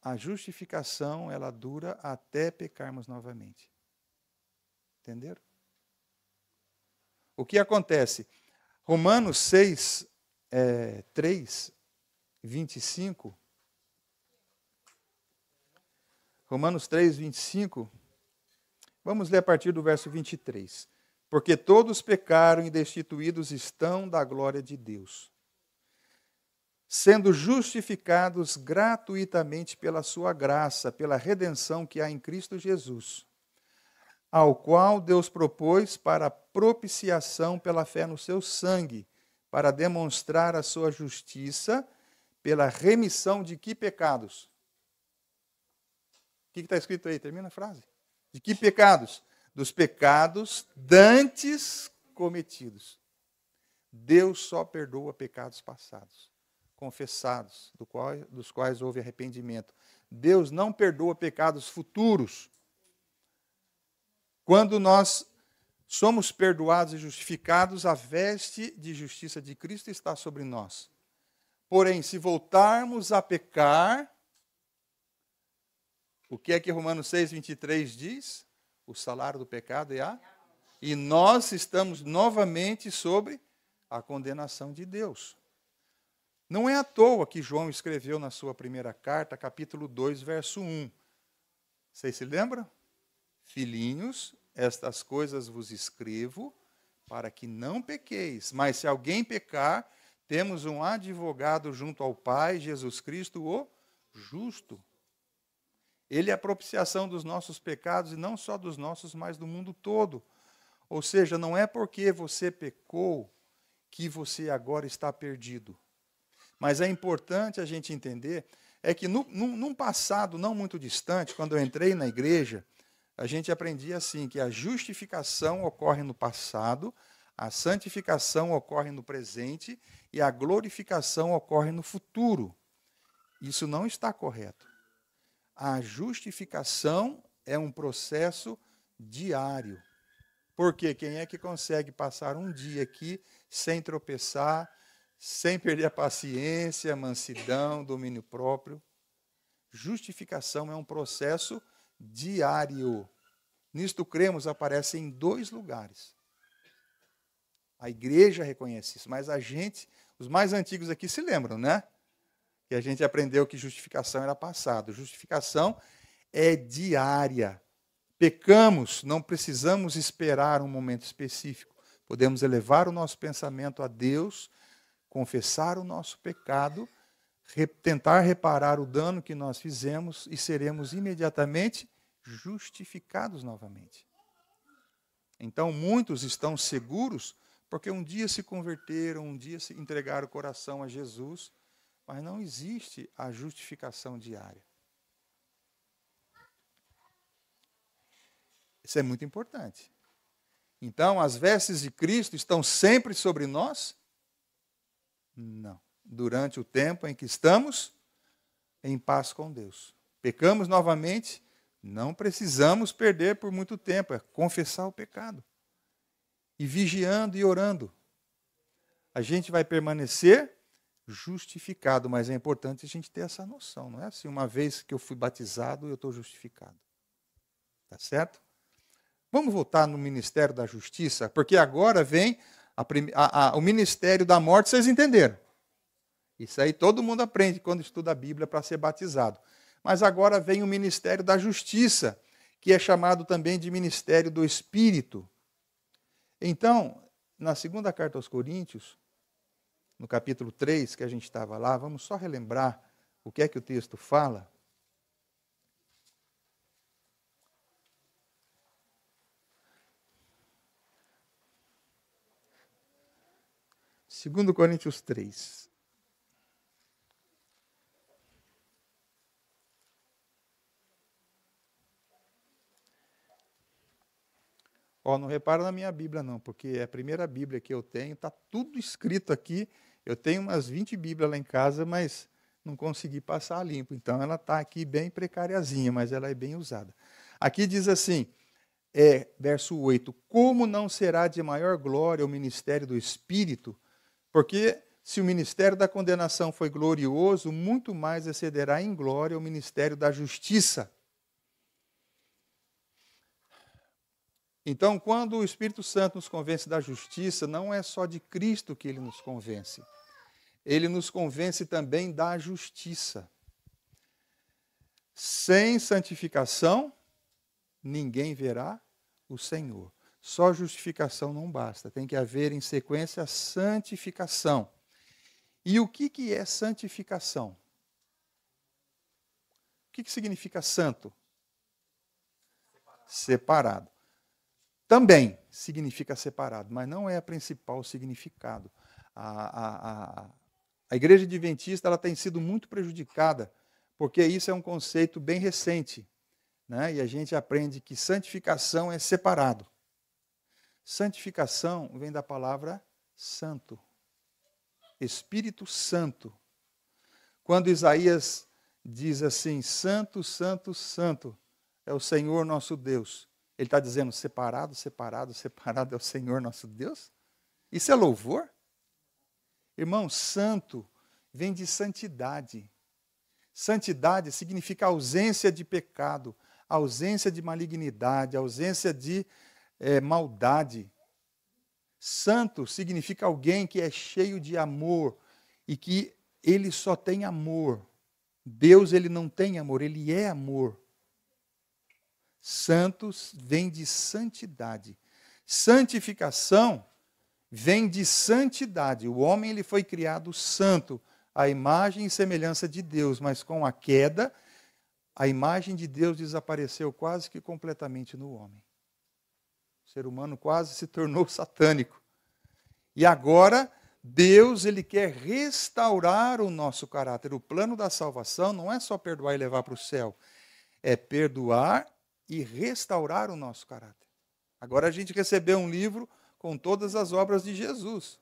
A justificação, ela dura até pecarmos novamente. Entenderam? O que acontece? Romanos 6, 3, 25. Romanos 3, 25. Vamos ler a partir do verso 23. Porque todos pecaram e destituídos estão da glória de Deus, sendo justificados gratuitamente pela sua graça, pela redenção que há em Cristo Jesus, ao qual Deus propôs para propiciação pela fé no seu sangue, para demonstrar a sua justiça pela remissão de que pecados? O que está escrito aí? Termina a frase. De que pecados? Dos pecados dantes cometidos. Deus só perdoa pecados passados, confessados, dos quais houve arrependimento. Deus não perdoa pecados futuros. Quando nós somos perdoados e justificados, a veste de justiça de Cristo está sobre nós. Porém, se voltarmos a pecar, o que é que Romanos 6, 23 diz? O salário do pecado é a... E nós estamos novamente sobre a condenação de Deus. Não é à toa que João escreveu na sua primeira carta, capítulo 2, verso 1. Vocês se lembram? Filhinhos, estas coisas vos escrevo para que não pequeis. Mas se alguém pecar, temos um advogado junto ao Pai, Jesus Cristo, o justo. Ele é a propiciação dos nossos pecados, e não só dos nossos, mas do mundo todo. Ou seja, não é porque você pecou que você agora está perdido. Mas é importante a gente entender, é que num passado não muito distante, quando eu entrei na igreja, a gente aprendia assim, que a justificação ocorre no passado, a santificação ocorre no presente e a glorificação ocorre no futuro. Isso não está correto. A justificação é um processo diário. Porque quem é que consegue passar um dia aqui sem tropeçar, sem perder a paciência, a mansidão, domínio próprio? Justificação é um processo diário. Nisto cremos aparece em 2 lugares. A igreja reconhece isso, mas a gente, os mais antigos aqui se lembram, né? Que a gente aprendeu que justificação era passado. Justificação é diária. Pecamos, não precisamos esperar um momento específico. Podemos elevar o nosso pensamento a Deus, confessar o nosso pecado, tentar reparar o dano que nós fizemos e seremos imediatamente justificados novamente. Então, muitos estão seguros porque um dia se converteram, um dia se entregaram o coração a Jesus, mas não existe a justificação diária. Isso é muito importante. Então, as vestes de Cristo estão sempre sobre nós? Não. Durante o tempo em que estamos em paz com Deus. Pecamos novamente, não precisamos perder por muito tempo, é confessar o pecado. E vigiando e orando. A gente vai permanecer justificado, mas é importante a gente ter essa noção. Não é assim, uma vez que eu fui batizado, eu estou justificado. Tá certo? Vamos voltar no Ministério da Justiça, porque agora vem o Ministério da Morte, vocês entenderam? Isso aí todo mundo aprende quando estuda a Bíblia para ser batizado. Mas agora vem o Ministério da Justiça, que é chamado também de Ministério do Espírito. Então, na segunda carta aos Coríntios, no capítulo 3, que a gente estava lá, vamos só relembrar o que é que o texto fala. Segundo Coríntios 3. Não repara na minha Bíblia não, porque é a primeira Bíblia que eu tenho, está tudo escrito aqui. Eu tenho umas 20 Bíblias lá em casa, mas não consegui passar limpo. Então ela está aqui bem precariazinha, mas ela é bem usada. Aqui diz assim, verso 8, como não será de maior glória o ministério do Espírito? Porque se o ministério da condenação foi glorioso, muito mais excederá em glória o ministério da justiça. Então, quando o Espírito Santo nos convence da justiça, não é só de Cristo que ele nos convence. Ele nos convence também da justiça. Sem santificação, ninguém verá o Senhor. Só justificação não basta, tem que haver em sequência santificação. E o que é santificação? O que significa santo? Separado. Também significa separado, mas não é o principal significado. A igreja adventista ela tem sido muito prejudicada, porque isso é um conceito bem recente, né? E a gente aprende que santificação é separado. Santificação vem da palavra santo, Espírito Santo. Quando Isaías diz assim, santo, santo, santo, é o Senhor nosso Deus. Ele está dizendo separado, separado, separado é o Senhor nosso Deus? Isso é louvor? Irmão, santo vem de santidade. Santidade significa ausência de pecado, ausência de malignidade, ausência de maldade. Santo significa alguém que é cheio de amor e que ele só tem amor. Deus, ele não tem amor, ele é amor. Santos vem de santidade. Santificação vem de santidade. O homem ele foi criado santo, à imagem e semelhança de Deus, mas com a queda, a imagem de Deus desapareceu quase que completamente no homem. O ser humano quase se tornou satânico. E agora Deus, ele quer restaurar o nosso caráter. O plano da salvação não é só perdoar e levar para o céu, é perdoar e restaurar o nosso caráter. Agora a gente recebeu um livro com todas as obras de Jesus.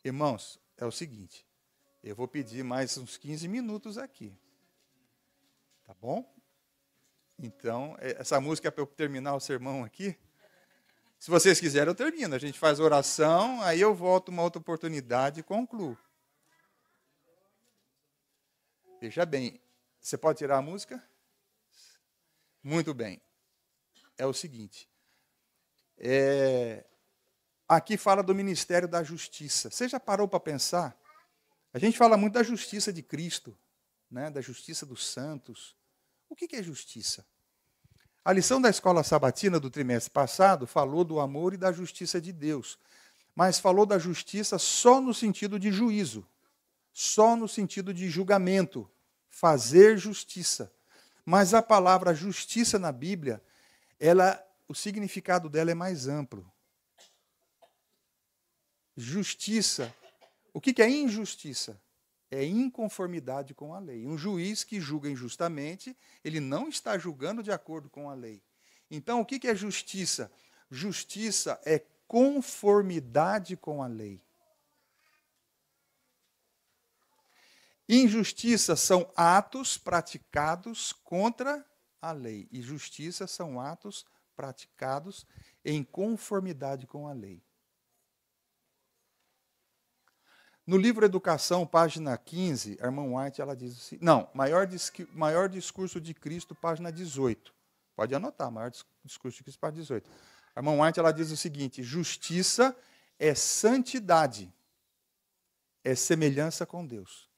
Irmãos, é o seguinte, eu vou pedir mais uns 15 minutos aqui. Tá bom? Então, essa música é para eu terminar o sermão aqui. Se vocês quiserem, eu termino. A gente faz oração, aí eu volto uma outra oportunidade e concluo. Veja bem, você pode tirar a música? Muito bem. É o seguinte. Aqui fala do ministério da justiça. Você já parou para pensar? A gente fala muito da justiça de Cristo, né? Da justiça dos santos. O que é justiça? A lição da escola sabatina do trimestre passado falou do amor e da justiça de Deus, mas falou da justiça só no sentido de juízo, só no sentido de julgamento, fazer justiça. Mas a palavra justiça na Bíblia, o significado dela é mais amplo. Justiça. O que é injustiça? É inconformidade com a lei. Um juiz que julga injustamente, ele não está julgando de acordo com a lei. Então, o que é justiça? Justiça é conformidade com a lei. Injustiça são atos praticados contra a lei. E justiça são atos praticados em conformidade com a lei. No livro Educação, página 15, a irmã White, ela diz assim, não, maior discurso de Cristo, página 18. Pode anotar, maior discurso de Cristo, página 18. A irmã White, ela diz o seguinte, justiça é santidade, é semelhança com Deus.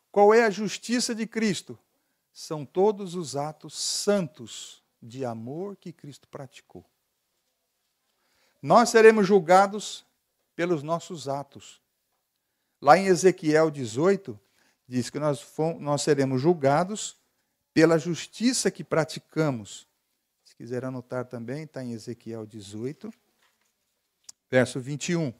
Qual é a justiça de Cristo? São todos os atos santos de amor que Cristo praticou. Nós seremos julgados pelos nossos atos. Lá em Ezequiel 18, diz que nós seremos julgados pela justiça que praticamos. Se quiser anotar também, está em Ezequiel 18, verso 21.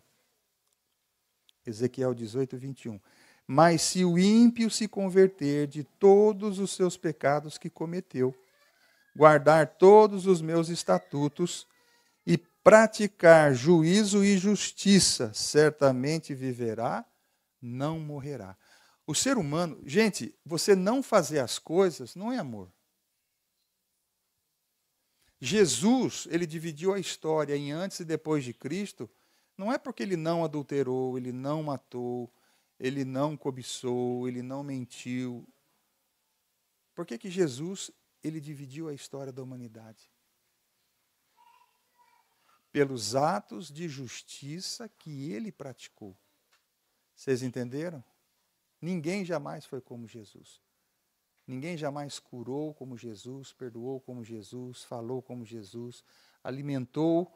Ezequiel 18, 21. Mas se o ímpio se converter de todos os seus pecados que cometeu, guardar todos os meus estatutos e praticar juízo e justiça, certamente viverá, não morrerá. O ser humano, gente, você não fazer as coisas não é amor. Jesus, ele dividiu a história em antes e depois de Cristo, não é porque ele não adulterou, ele não matou, ele não cobiçou, ele não mentiu. Por que Jesus, ele dividiu a história da humanidade? Pelos atos de justiça que ele praticou. Vocês entenderam? Ninguém jamais foi como Jesus. Ninguém jamais curou como Jesus, perdoou como Jesus, falou como Jesus, alimentou,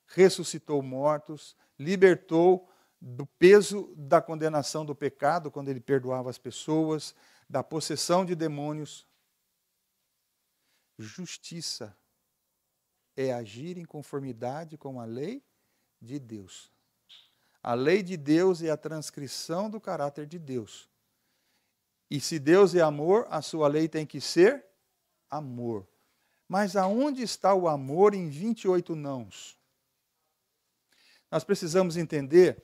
ressuscitou mortos, libertou do peso da condenação do pecado, quando ele perdoava as pessoas, da possessão de demônios. Justiça é agir em conformidade com a lei de Deus. A lei de Deus é a transcrição do caráter de Deus. E se Deus é amor, a sua lei tem que ser amor. Mas aonde está o amor em 28 nãos? Nós precisamos entender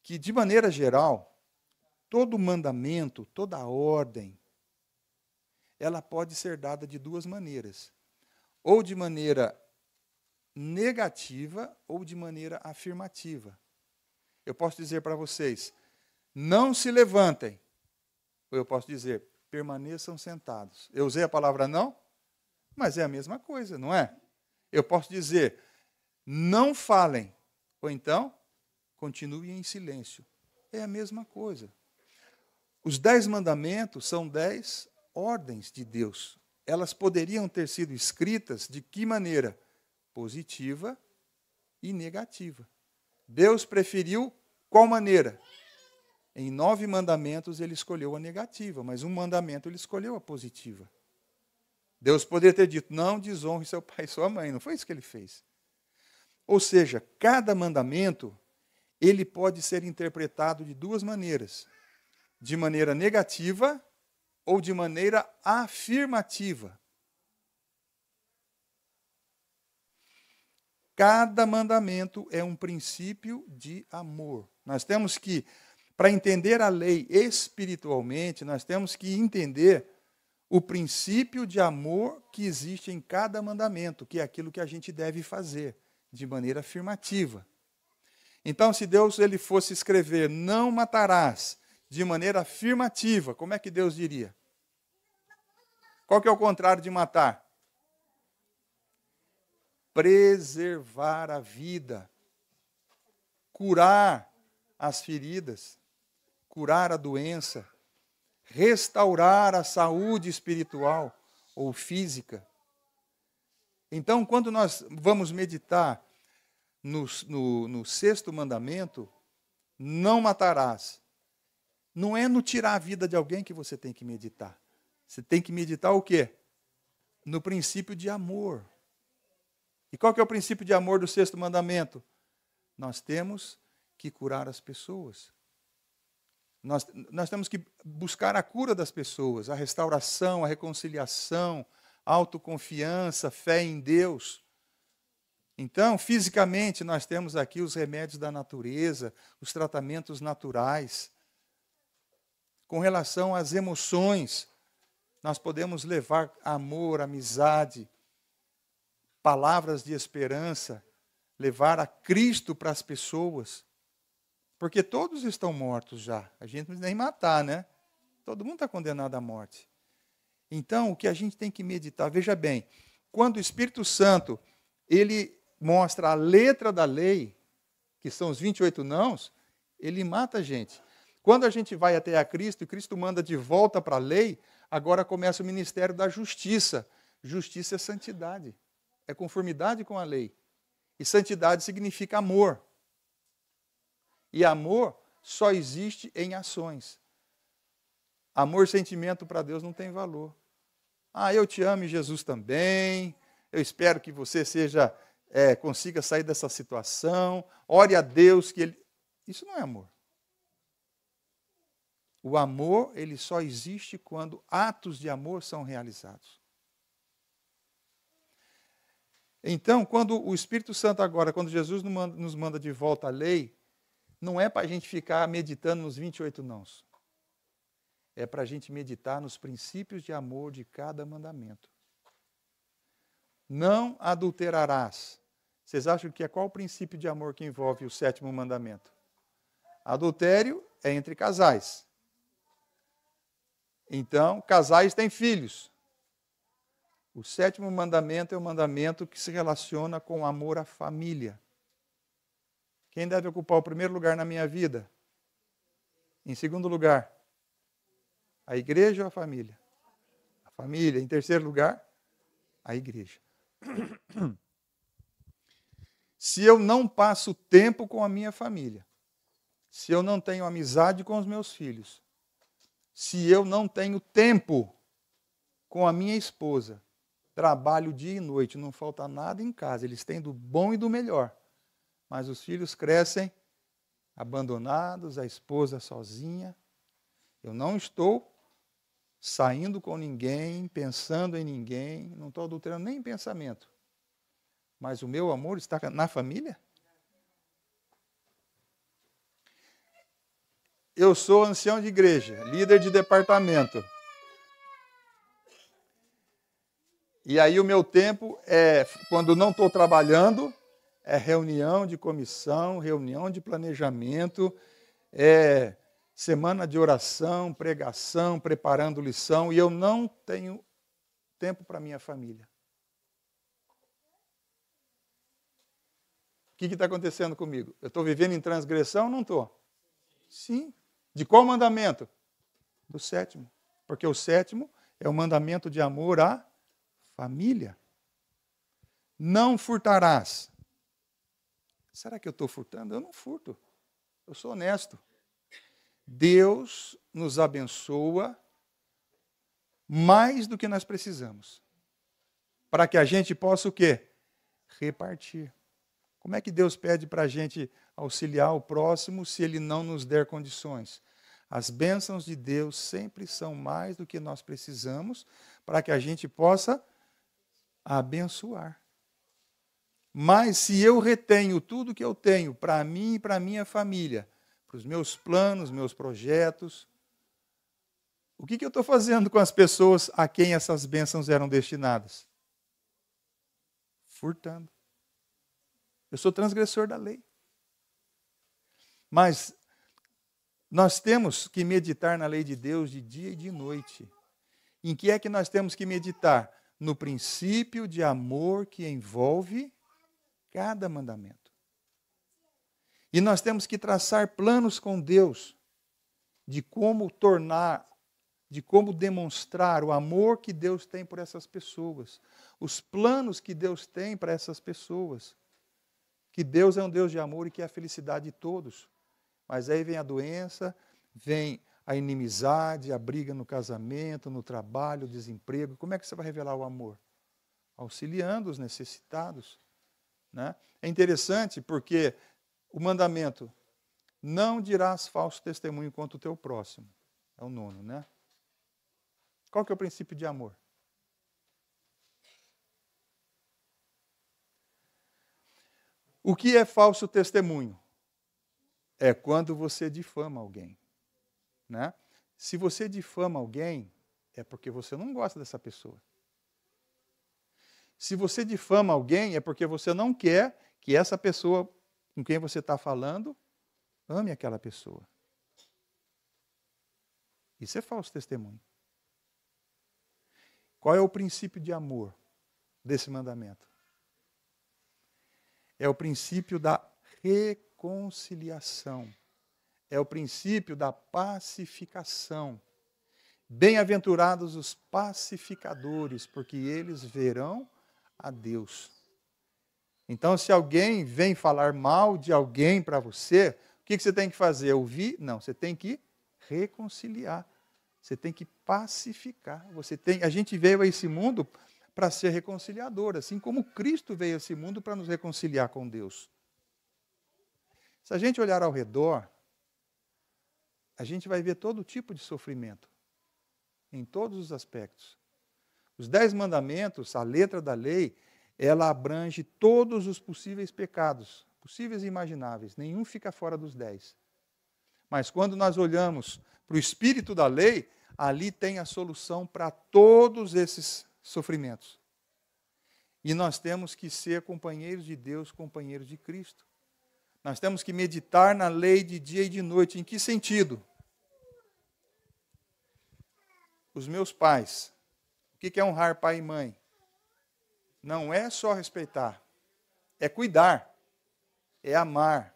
que, de maneira geral, todo mandamento, toda ordem, ela pode ser dada de duas maneiras. Ou de maneira negativa ou de maneira afirmativa. Eu posso dizer para vocês, não se levantem. Ou eu posso dizer, permaneçam sentados. Eu usei a palavra não, mas é a mesma coisa, não é? Eu posso dizer, não falem. Ou então, continuem em silêncio. É a mesma coisa. Os 10 mandamentos são 10 ordens de Deus. Elas poderiam ter sido escritas de que maneira? Positiva e negativa. Deus preferiu qual maneira? Em 9 mandamentos ele escolheu a negativa, mas um mandamento ele escolheu a positiva. Deus poderia ter dito, não desonre seu pai e sua mãe, não foi isso que ele fez. Ou seja, cada mandamento, ele pode ser interpretado de duas maneiras. De maneira negativa ou de maneira afirmativa. Cada mandamento é um princípio de amor. Nós temos que, para entender a lei espiritualmente, nós temos que entender o princípio de amor que existe em cada mandamento, que é aquilo que a gente deve fazer de maneira afirmativa. Então, se Deus ele fosse escrever não matarás de maneira afirmativa, como é que Deus diria? Qual que é o contrário de matar? Preservar a vida, curar as feridas, curar a doença, restaurar a saúde espiritual ou física. Então, quando nós vamos meditar no sexto mandamento, não matarás, não é no tirar a vida de alguém que você tem que meditar. Você tem que meditar o quê? No princípio de amor. E qual que é o princípio de amor do sexto mandamento? Nós temos que curar as pessoas. Nós temos que buscar a cura das pessoas, a restauração, a reconciliação, a autoconfiança, fé em Deus. Então, fisicamente, nós temos aqui os remédios da natureza, os tratamentos naturais. Com relação às emoções, nós podemos levar amor, amizade, palavras de esperança, levar a Cristo para as pessoas. Porque todos estão mortos já. A gente não precisa nem matar, né? Todo mundo está condenado à morte. Então, o que a gente tem que meditar, veja bem, quando o Espírito Santo, ele mostra a letra da lei, que são os 28 nãos, ele mata a gente. Quando a gente vai até a Cristo, e Cristo manda de volta para a lei, agora começa o ministério da justiça. Justiça é santidade. É conformidade com a lei. E santidade significa amor. E amor só existe em ações. Amor, sentimento para Deus não tem valor. Ah, eu te amo e Jesus também. Eu espero que você consiga sair dessa situação. Ore a Deus que Ele... Isso não é amor. O amor, ele só existe quando atos de amor são realizados. Então, quando o Espírito Santo agora, quando Jesus nos manda de volta a lei, não é para a gente ficar meditando nos 28 nãos. É para a gente meditar nos princípios de amor de cada mandamento. Não adulterarás. Vocês acham que é qual o princípio de amor que envolve o sétimo mandamento? Adultério é entre casais. Então, casais têm filhos. O sétimo mandamento é o mandamento que se relaciona com o amor à família. Quem deve ocupar o primeiro lugar na minha vida? Em segundo lugar, a igreja ou a família? A família. Em terceiro lugar, a igreja. Se eu não passo tempo com a minha família, se eu não tenho amizade com os meus filhos, se eu não tenho tempo com a minha esposa, trabalho dia e noite, não falta nada em casa, eles têm do bom e do melhor. Mas os filhos crescem abandonados, a esposa sozinha. Eu não estou saindo com ninguém, pensando em ninguém, não estou adulterando nem em pensamento. Mas o meu amor está na família? Eu sou ancião de igreja, líder de departamento. E aí o meu tempo é, quando não estou trabalhando, é reunião de comissão, reunião de planejamento, é semana de oração, pregação, preparando lição, e eu não tenho tempo para minha família. O que está acontecendo comigo? Eu estou vivendo em transgressão ou não estou? Sim. De qual mandamento? Do sétimo. Porque o sétimo é o mandamento de amor à família. Não furtarás. Será que eu estou furtando? Eu não furto. Eu sou honesto. Deus nos abençoa mais do que nós precisamos. Para que a gente possa o quê? Repartir. Como é que Deus pede para a gente auxiliar o próximo se Ele não nos der condições? As bênçãos de Deus sempre são mais do que nós precisamos para que a gente possa abençoar. Mas se eu retenho tudo que eu tenho para mim e para a minha família, para os meus planos, meus projetos, o que eu estou fazendo com as pessoas a quem essas bênçãos eram destinadas? Furtando. Eu sou transgressor da lei. Mas nós temos que meditar na lei de Deus de dia e de noite. Em que é que nós temos que meditar? No princípio de amor que envolve cada mandamento. E nós temos que traçar planos com Deus de como tornar, de como demonstrar o amor que Deus tem por essas pessoas, os planos que Deus tem para essas pessoas. Que Deus é um Deus de amor e que é a felicidade de todos. Mas aí vem a doença, vem a inimizade, a briga no casamento, no trabalho, o desemprego. Como é que você vai revelar o amor? Auxiliando os necessitados. Né? É interessante porque o mandamento, não dirás falso testemunho contra o teu próximo. É o 9, né? Qual que é o princípio de amor? O que é falso testemunho? É quando você difama alguém. Né? Se você difama alguém, é porque você não gosta dessa pessoa. Se você difama alguém, é porque você não quer que essa pessoa com quem você está falando ame aquela pessoa. Isso é falso testemunho. Qual é o princípio de amor desse mandamento? É o princípio da reconciliação. É o princípio da pacificação. Bem-aventurados os pacificadores, porque eles verão a Deus. Então, se alguém vem falar mal de alguém para você, o que você tem que fazer? Ouvir? Não, você tem que reconciliar. Você tem que pacificar. A gente veio a esse mundo para ser reconciliador, assim como Cristo veio a esse mundo para nos reconciliar com Deus. Se a gente olhar ao redor, a gente vai ver todo tipo de sofrimento, em todos os aspectos. Os 10 mandamentos, a letra da lei, ela abrange todos os possíveis pecados, possíveis e imagináveis. Nenhum fica fora dos 10. Mas quando nós olhamos para o espírito da lei, ali tem a solução para todos esses sofrimentos. E nós temos que ser companheiros de Deus, companheiros de Cristo. Nós temos que meditar na lei de dia e de noite. Em que sentido? Os meus pais. O que é honrar pai e mãe? Não é só respeitar, é cuidar, é amar.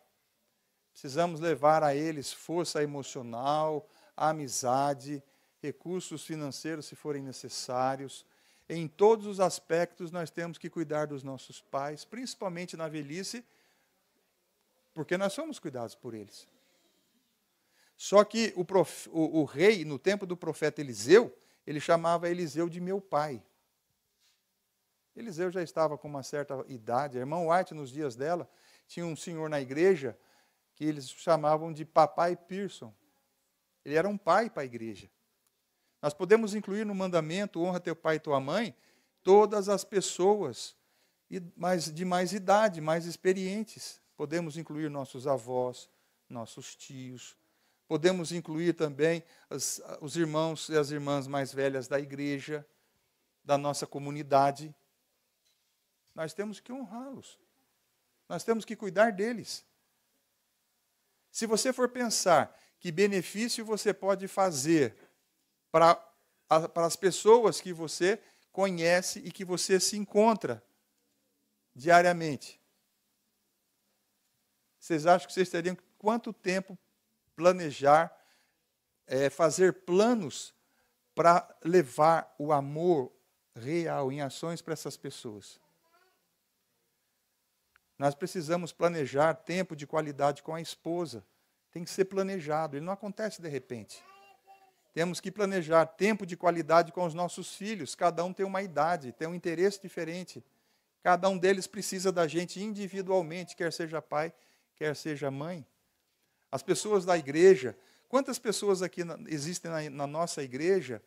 Precisamos levar a eles força emocional, amizade, recursos financeiros se forem necessários. Em todos os aspectos nós temos que cuidar dos nossos pais, principalmente na velhice, porque nós somos cuidados por eles. Só que o rei, no tempo do profeta Eliseu, ele chamava Eliseu de meu pai. Eliseu já estava com uma certa idade. A irmã White, nos dias dela, tinha um senhor na igreja que eles chamavam de Papai Pearson. Ele era um pai para a igreja. Nós podemos incluir no mandamento, honra teu pai e tua mãe, todas as pessoas de mais idade, mais experientes. Podemos incluir nossos avós, nossos tios. Podemos incluir também os irmãos e as irmãs mais velhas da igreja, da nossa comunidade. Nós temos que honrá-los. Nós temos que cuidar deles. Se você for pensar que benefício você pode fazer para as pessoas que você conhece e que você se encontra diariamente, vocês acham que vocês teriam quanto tempo planejar, fazer planos para levar o amor real em ações para essas pessoas? Nós precisamos planejar tempo de qualidade com a esposa. Tem que ser planejado, ele não acontece de repente. Temos que planejar tempo de qualidade com os nossos filhos. Cada um tem uma idade, tem um interesse diferente. Cada um deles precisa da gente individualmente, quer seja pai, quer seja mãe. As pessoas da igreja, quantas pessoas aqui existem na nossa igreja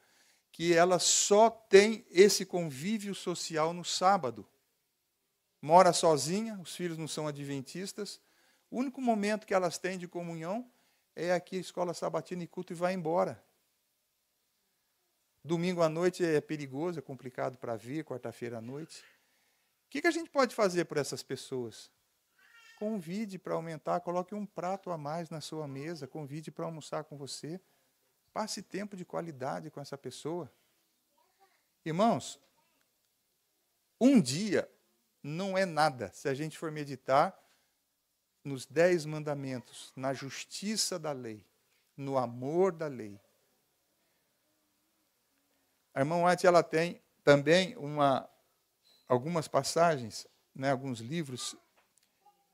que elas só têm esse convívio social no sábado? Mora sozinha, os filhos não são adventistas, o único momento que elas têm de comunhão é aqui, escola sabatina e culto, e vai embora. Domingo à noite é perigoso, é complicado para vir, quarta-feira à noite. O que a gente pode fazer por essas pessoas? Convide para aumentar, coloque um prato a mais na sua mesa, convide para almoçar com você. Passe tempo de qualidade com essa pessoa. Irmãos, um dia não é nada se a gente for meditar nos 10 mandamentos, na justiça da lei, no amor da lei. A irmã White, ela tem também algumas passagens, né, alguns livros,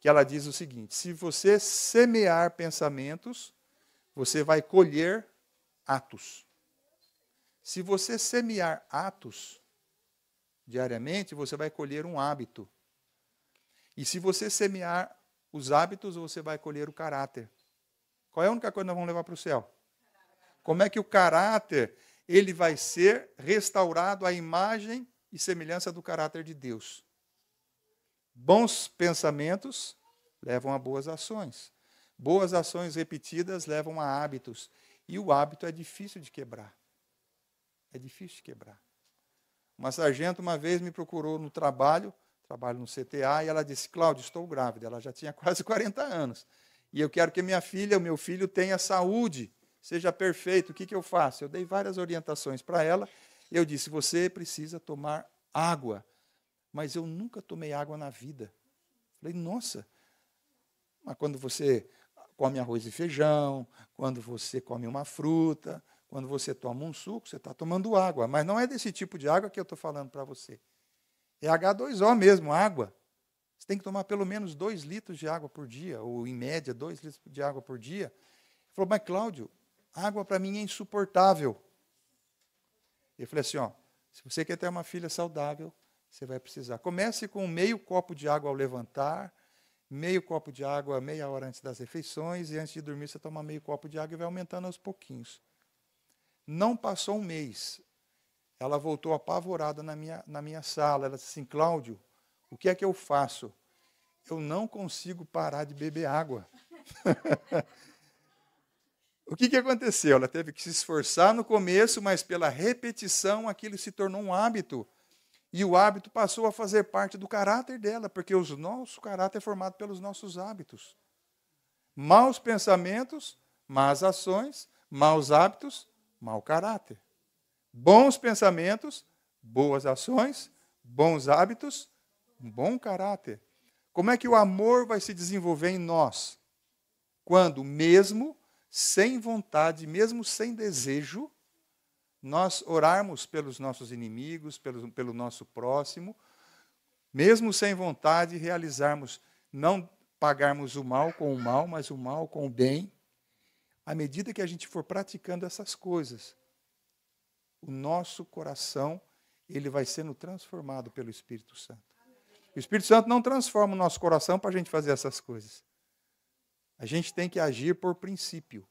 que ela diz o seguinte: se você semear pensamentos, você vai colher atos. Se você semear atos diariamente, você vai colher um hábito. E se você semear os hábitos, você vai colher o caráter. Qual é a única coisa que nós vamos levar para o céu? Como é que o caráter ele vai ser restaurado à imagem e semelhança do caráter de Deus? Bons pensamentos levam a boas ações. Boas ações repetidas levam a hábitos. E o hábito é difícil de quebrar. É difícil de quebrar. Uma sargento uma vez me procurou no trabalho no CTA, e ela disse: Cláudio, estou grávida. Ela já tinha quase 40 anos. E eu quero que minha filha, o meu filho, tenha saúde, seja perfeito. O que eu faço? Eu dei várias orientações para ela. Eu disse: você precisa tomar água. Mas eu nunca tomei água na vida. Falei: nossa, mas quando você come arroz e feijão, quando você come uma fruta, quando você toma um suco, você está tomando água. Mas não é desse tipo de água que eu estou falando para você. É H2O mesmo, água. Você tem que tomar pelo menos 2 litros de água por dia, ou em média 2 litros de água por dia. Ele falou: mas Cláudio, água para mim é insuportável. Eu falei assim: ó, se você quer ter uma filha saudável, você vai precisar. Comece com meio copo de água ao levantar, meio copo de água meia hora antes das refeições, e antes de dormir você toma meio copo de água e vai aumentando aos pouquinhos. Não passou um mês. Ela voltou apavorada na minha sala. Ela disse assim: Cláudio, o que é que eu faço? Eu não consigo parar de beber água. O que aconteceu? Ela teve que se esforçar no começo, mas pela repetição aquilo se tornou um hábito. E o hábito passou a fazer parte do caráter dela, porque o nosso caráter é formado pelos nossos hábitos. Maus pensamentos, más ações, maus hábitos, mau caráter. Bons pensamentos, boas ações, bons hábitos, um bom caráter. Como é que o amor vai se desenvolver em nós? Quando, mesmo sem vontade, mesmo sem desejo, nós orarmos pelos nossos inimigos, pelo nosso próximo, mesmo sem vontade, realizarmos, não pagarmos o mal com o mal, mas o mal com o bem. À medida que a gente for praticando essas coisas, o nosso coração ele vai sendo transformado pelo Espírito Santo. O Espírito Santo não transforma o nosso coração para a gente fazer essas coisas. A gente tem que agir por princípio,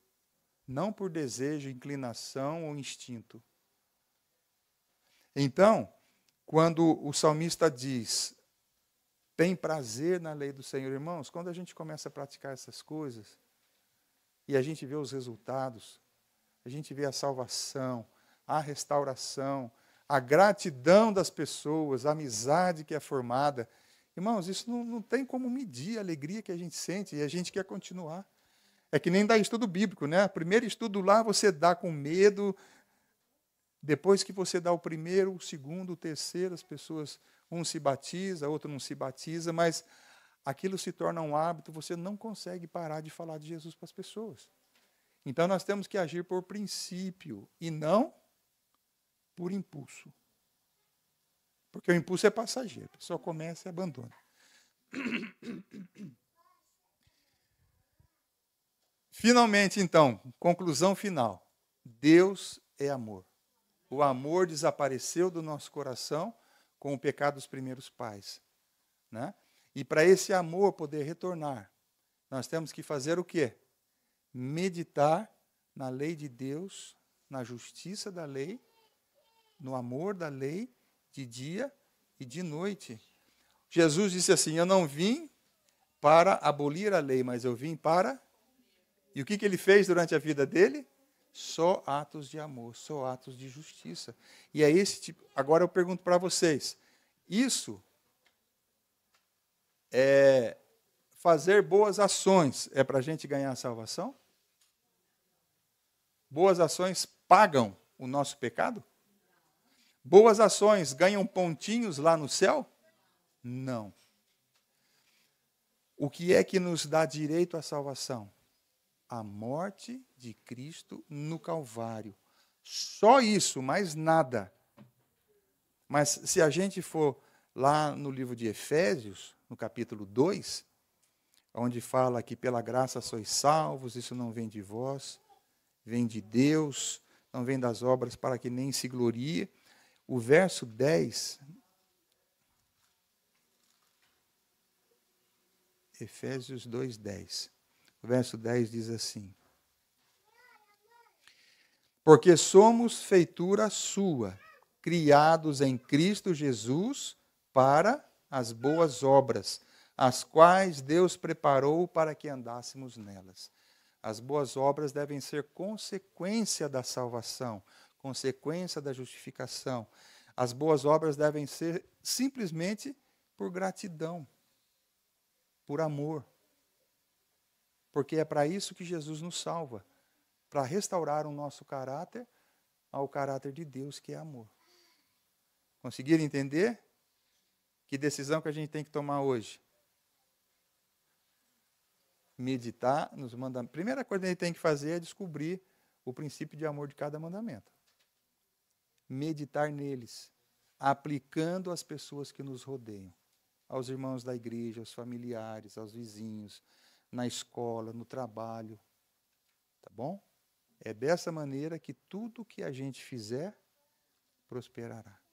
não por desejo, inclinação ou instinto. Então, quando o salmista diz: tem prazer na lei do Senhor, irmãos, quando a gente começa a praticar essas coisas, e a gente vê os resultados, a gente vê a salvação, a restauração, a gratidão das pessoas, a amizade que é formada. Irmãos, isso não tem como medir a alegria que a gente sente e a gente quer continuar. É que nem dar estudo bíblico, né? Primeiro estudo lá você dá com medo, depois que você dá o primeiro, o segundo, o terceiro, as pessoas, um se batiza, outro não se batiza, mas aquilo se torna um hábito, você não consegue parar de falar de Jesus para as pessoas. Então nós temos que agir por princípio e não por impulso. Porque o impulso é passageiro, a pessoa começa e abandona. Finalmente, então, conclusão final. Deus é amor. O amor desapareceu do nosso coração com o pecado dos primeiros pais. né? E para esse amor poder retornar, nós temos que fazer o quê? Meditar na lei de Deus, na justiça da lei, no amor da lei, de dia e de noite. Jesus disse assim: eu não vim para abolir a lei, mas eu vim para... E o que ele fez durante a vida dele? Só atos de amor, só atos de justiça. E é esse tipo... Agora eu pergunto para vocês, isso é fazer boas ações, é para a gente ganhar a salvação? Boas ações pagam o nosso pecado? Boas ações ganham pontinhos lá no céu? Não. O que é que nos dá direito à salvação? A morte de Cristo no Calvário. Só isso, mais nada. Mas se a gente for lá no livro de Efésios, no capítulo 2, onde fala que pela graça sois salvos, isso não vem de vós, vem de Deus, não vem das obras para que nem se glorie. O verso 10, Efésios 2:10. O verso 10 diz assim: porque somos feitura sua, criados em Cristo Jesus para as boas obras, as quais Deus preparou para que andássemos nelas. As boas obras devem ser consequência da salvação, consequência da justificação. As boas obras devem ser simplesmente por gratidão, por amor. Porque é para isso que Jesus nos salva, para restaurar o nosso caráter ao caráter de Deus, que é amor. Conseguiram entender? Que decisão que a gente tem que tomar hoje? Meditar nos mandamentos. A primeira coisa que a gente tem que fazer é descobrir o princípio de amor de cada mandamento. Meditar neles, aplicando às pessoas que nos rodeiam, aos irmãos da igreja, aos familiares, aos vizinhos, na escola, no trabalho. Tá bom? É dessa maneira que tudo que a gente fizer prosperará.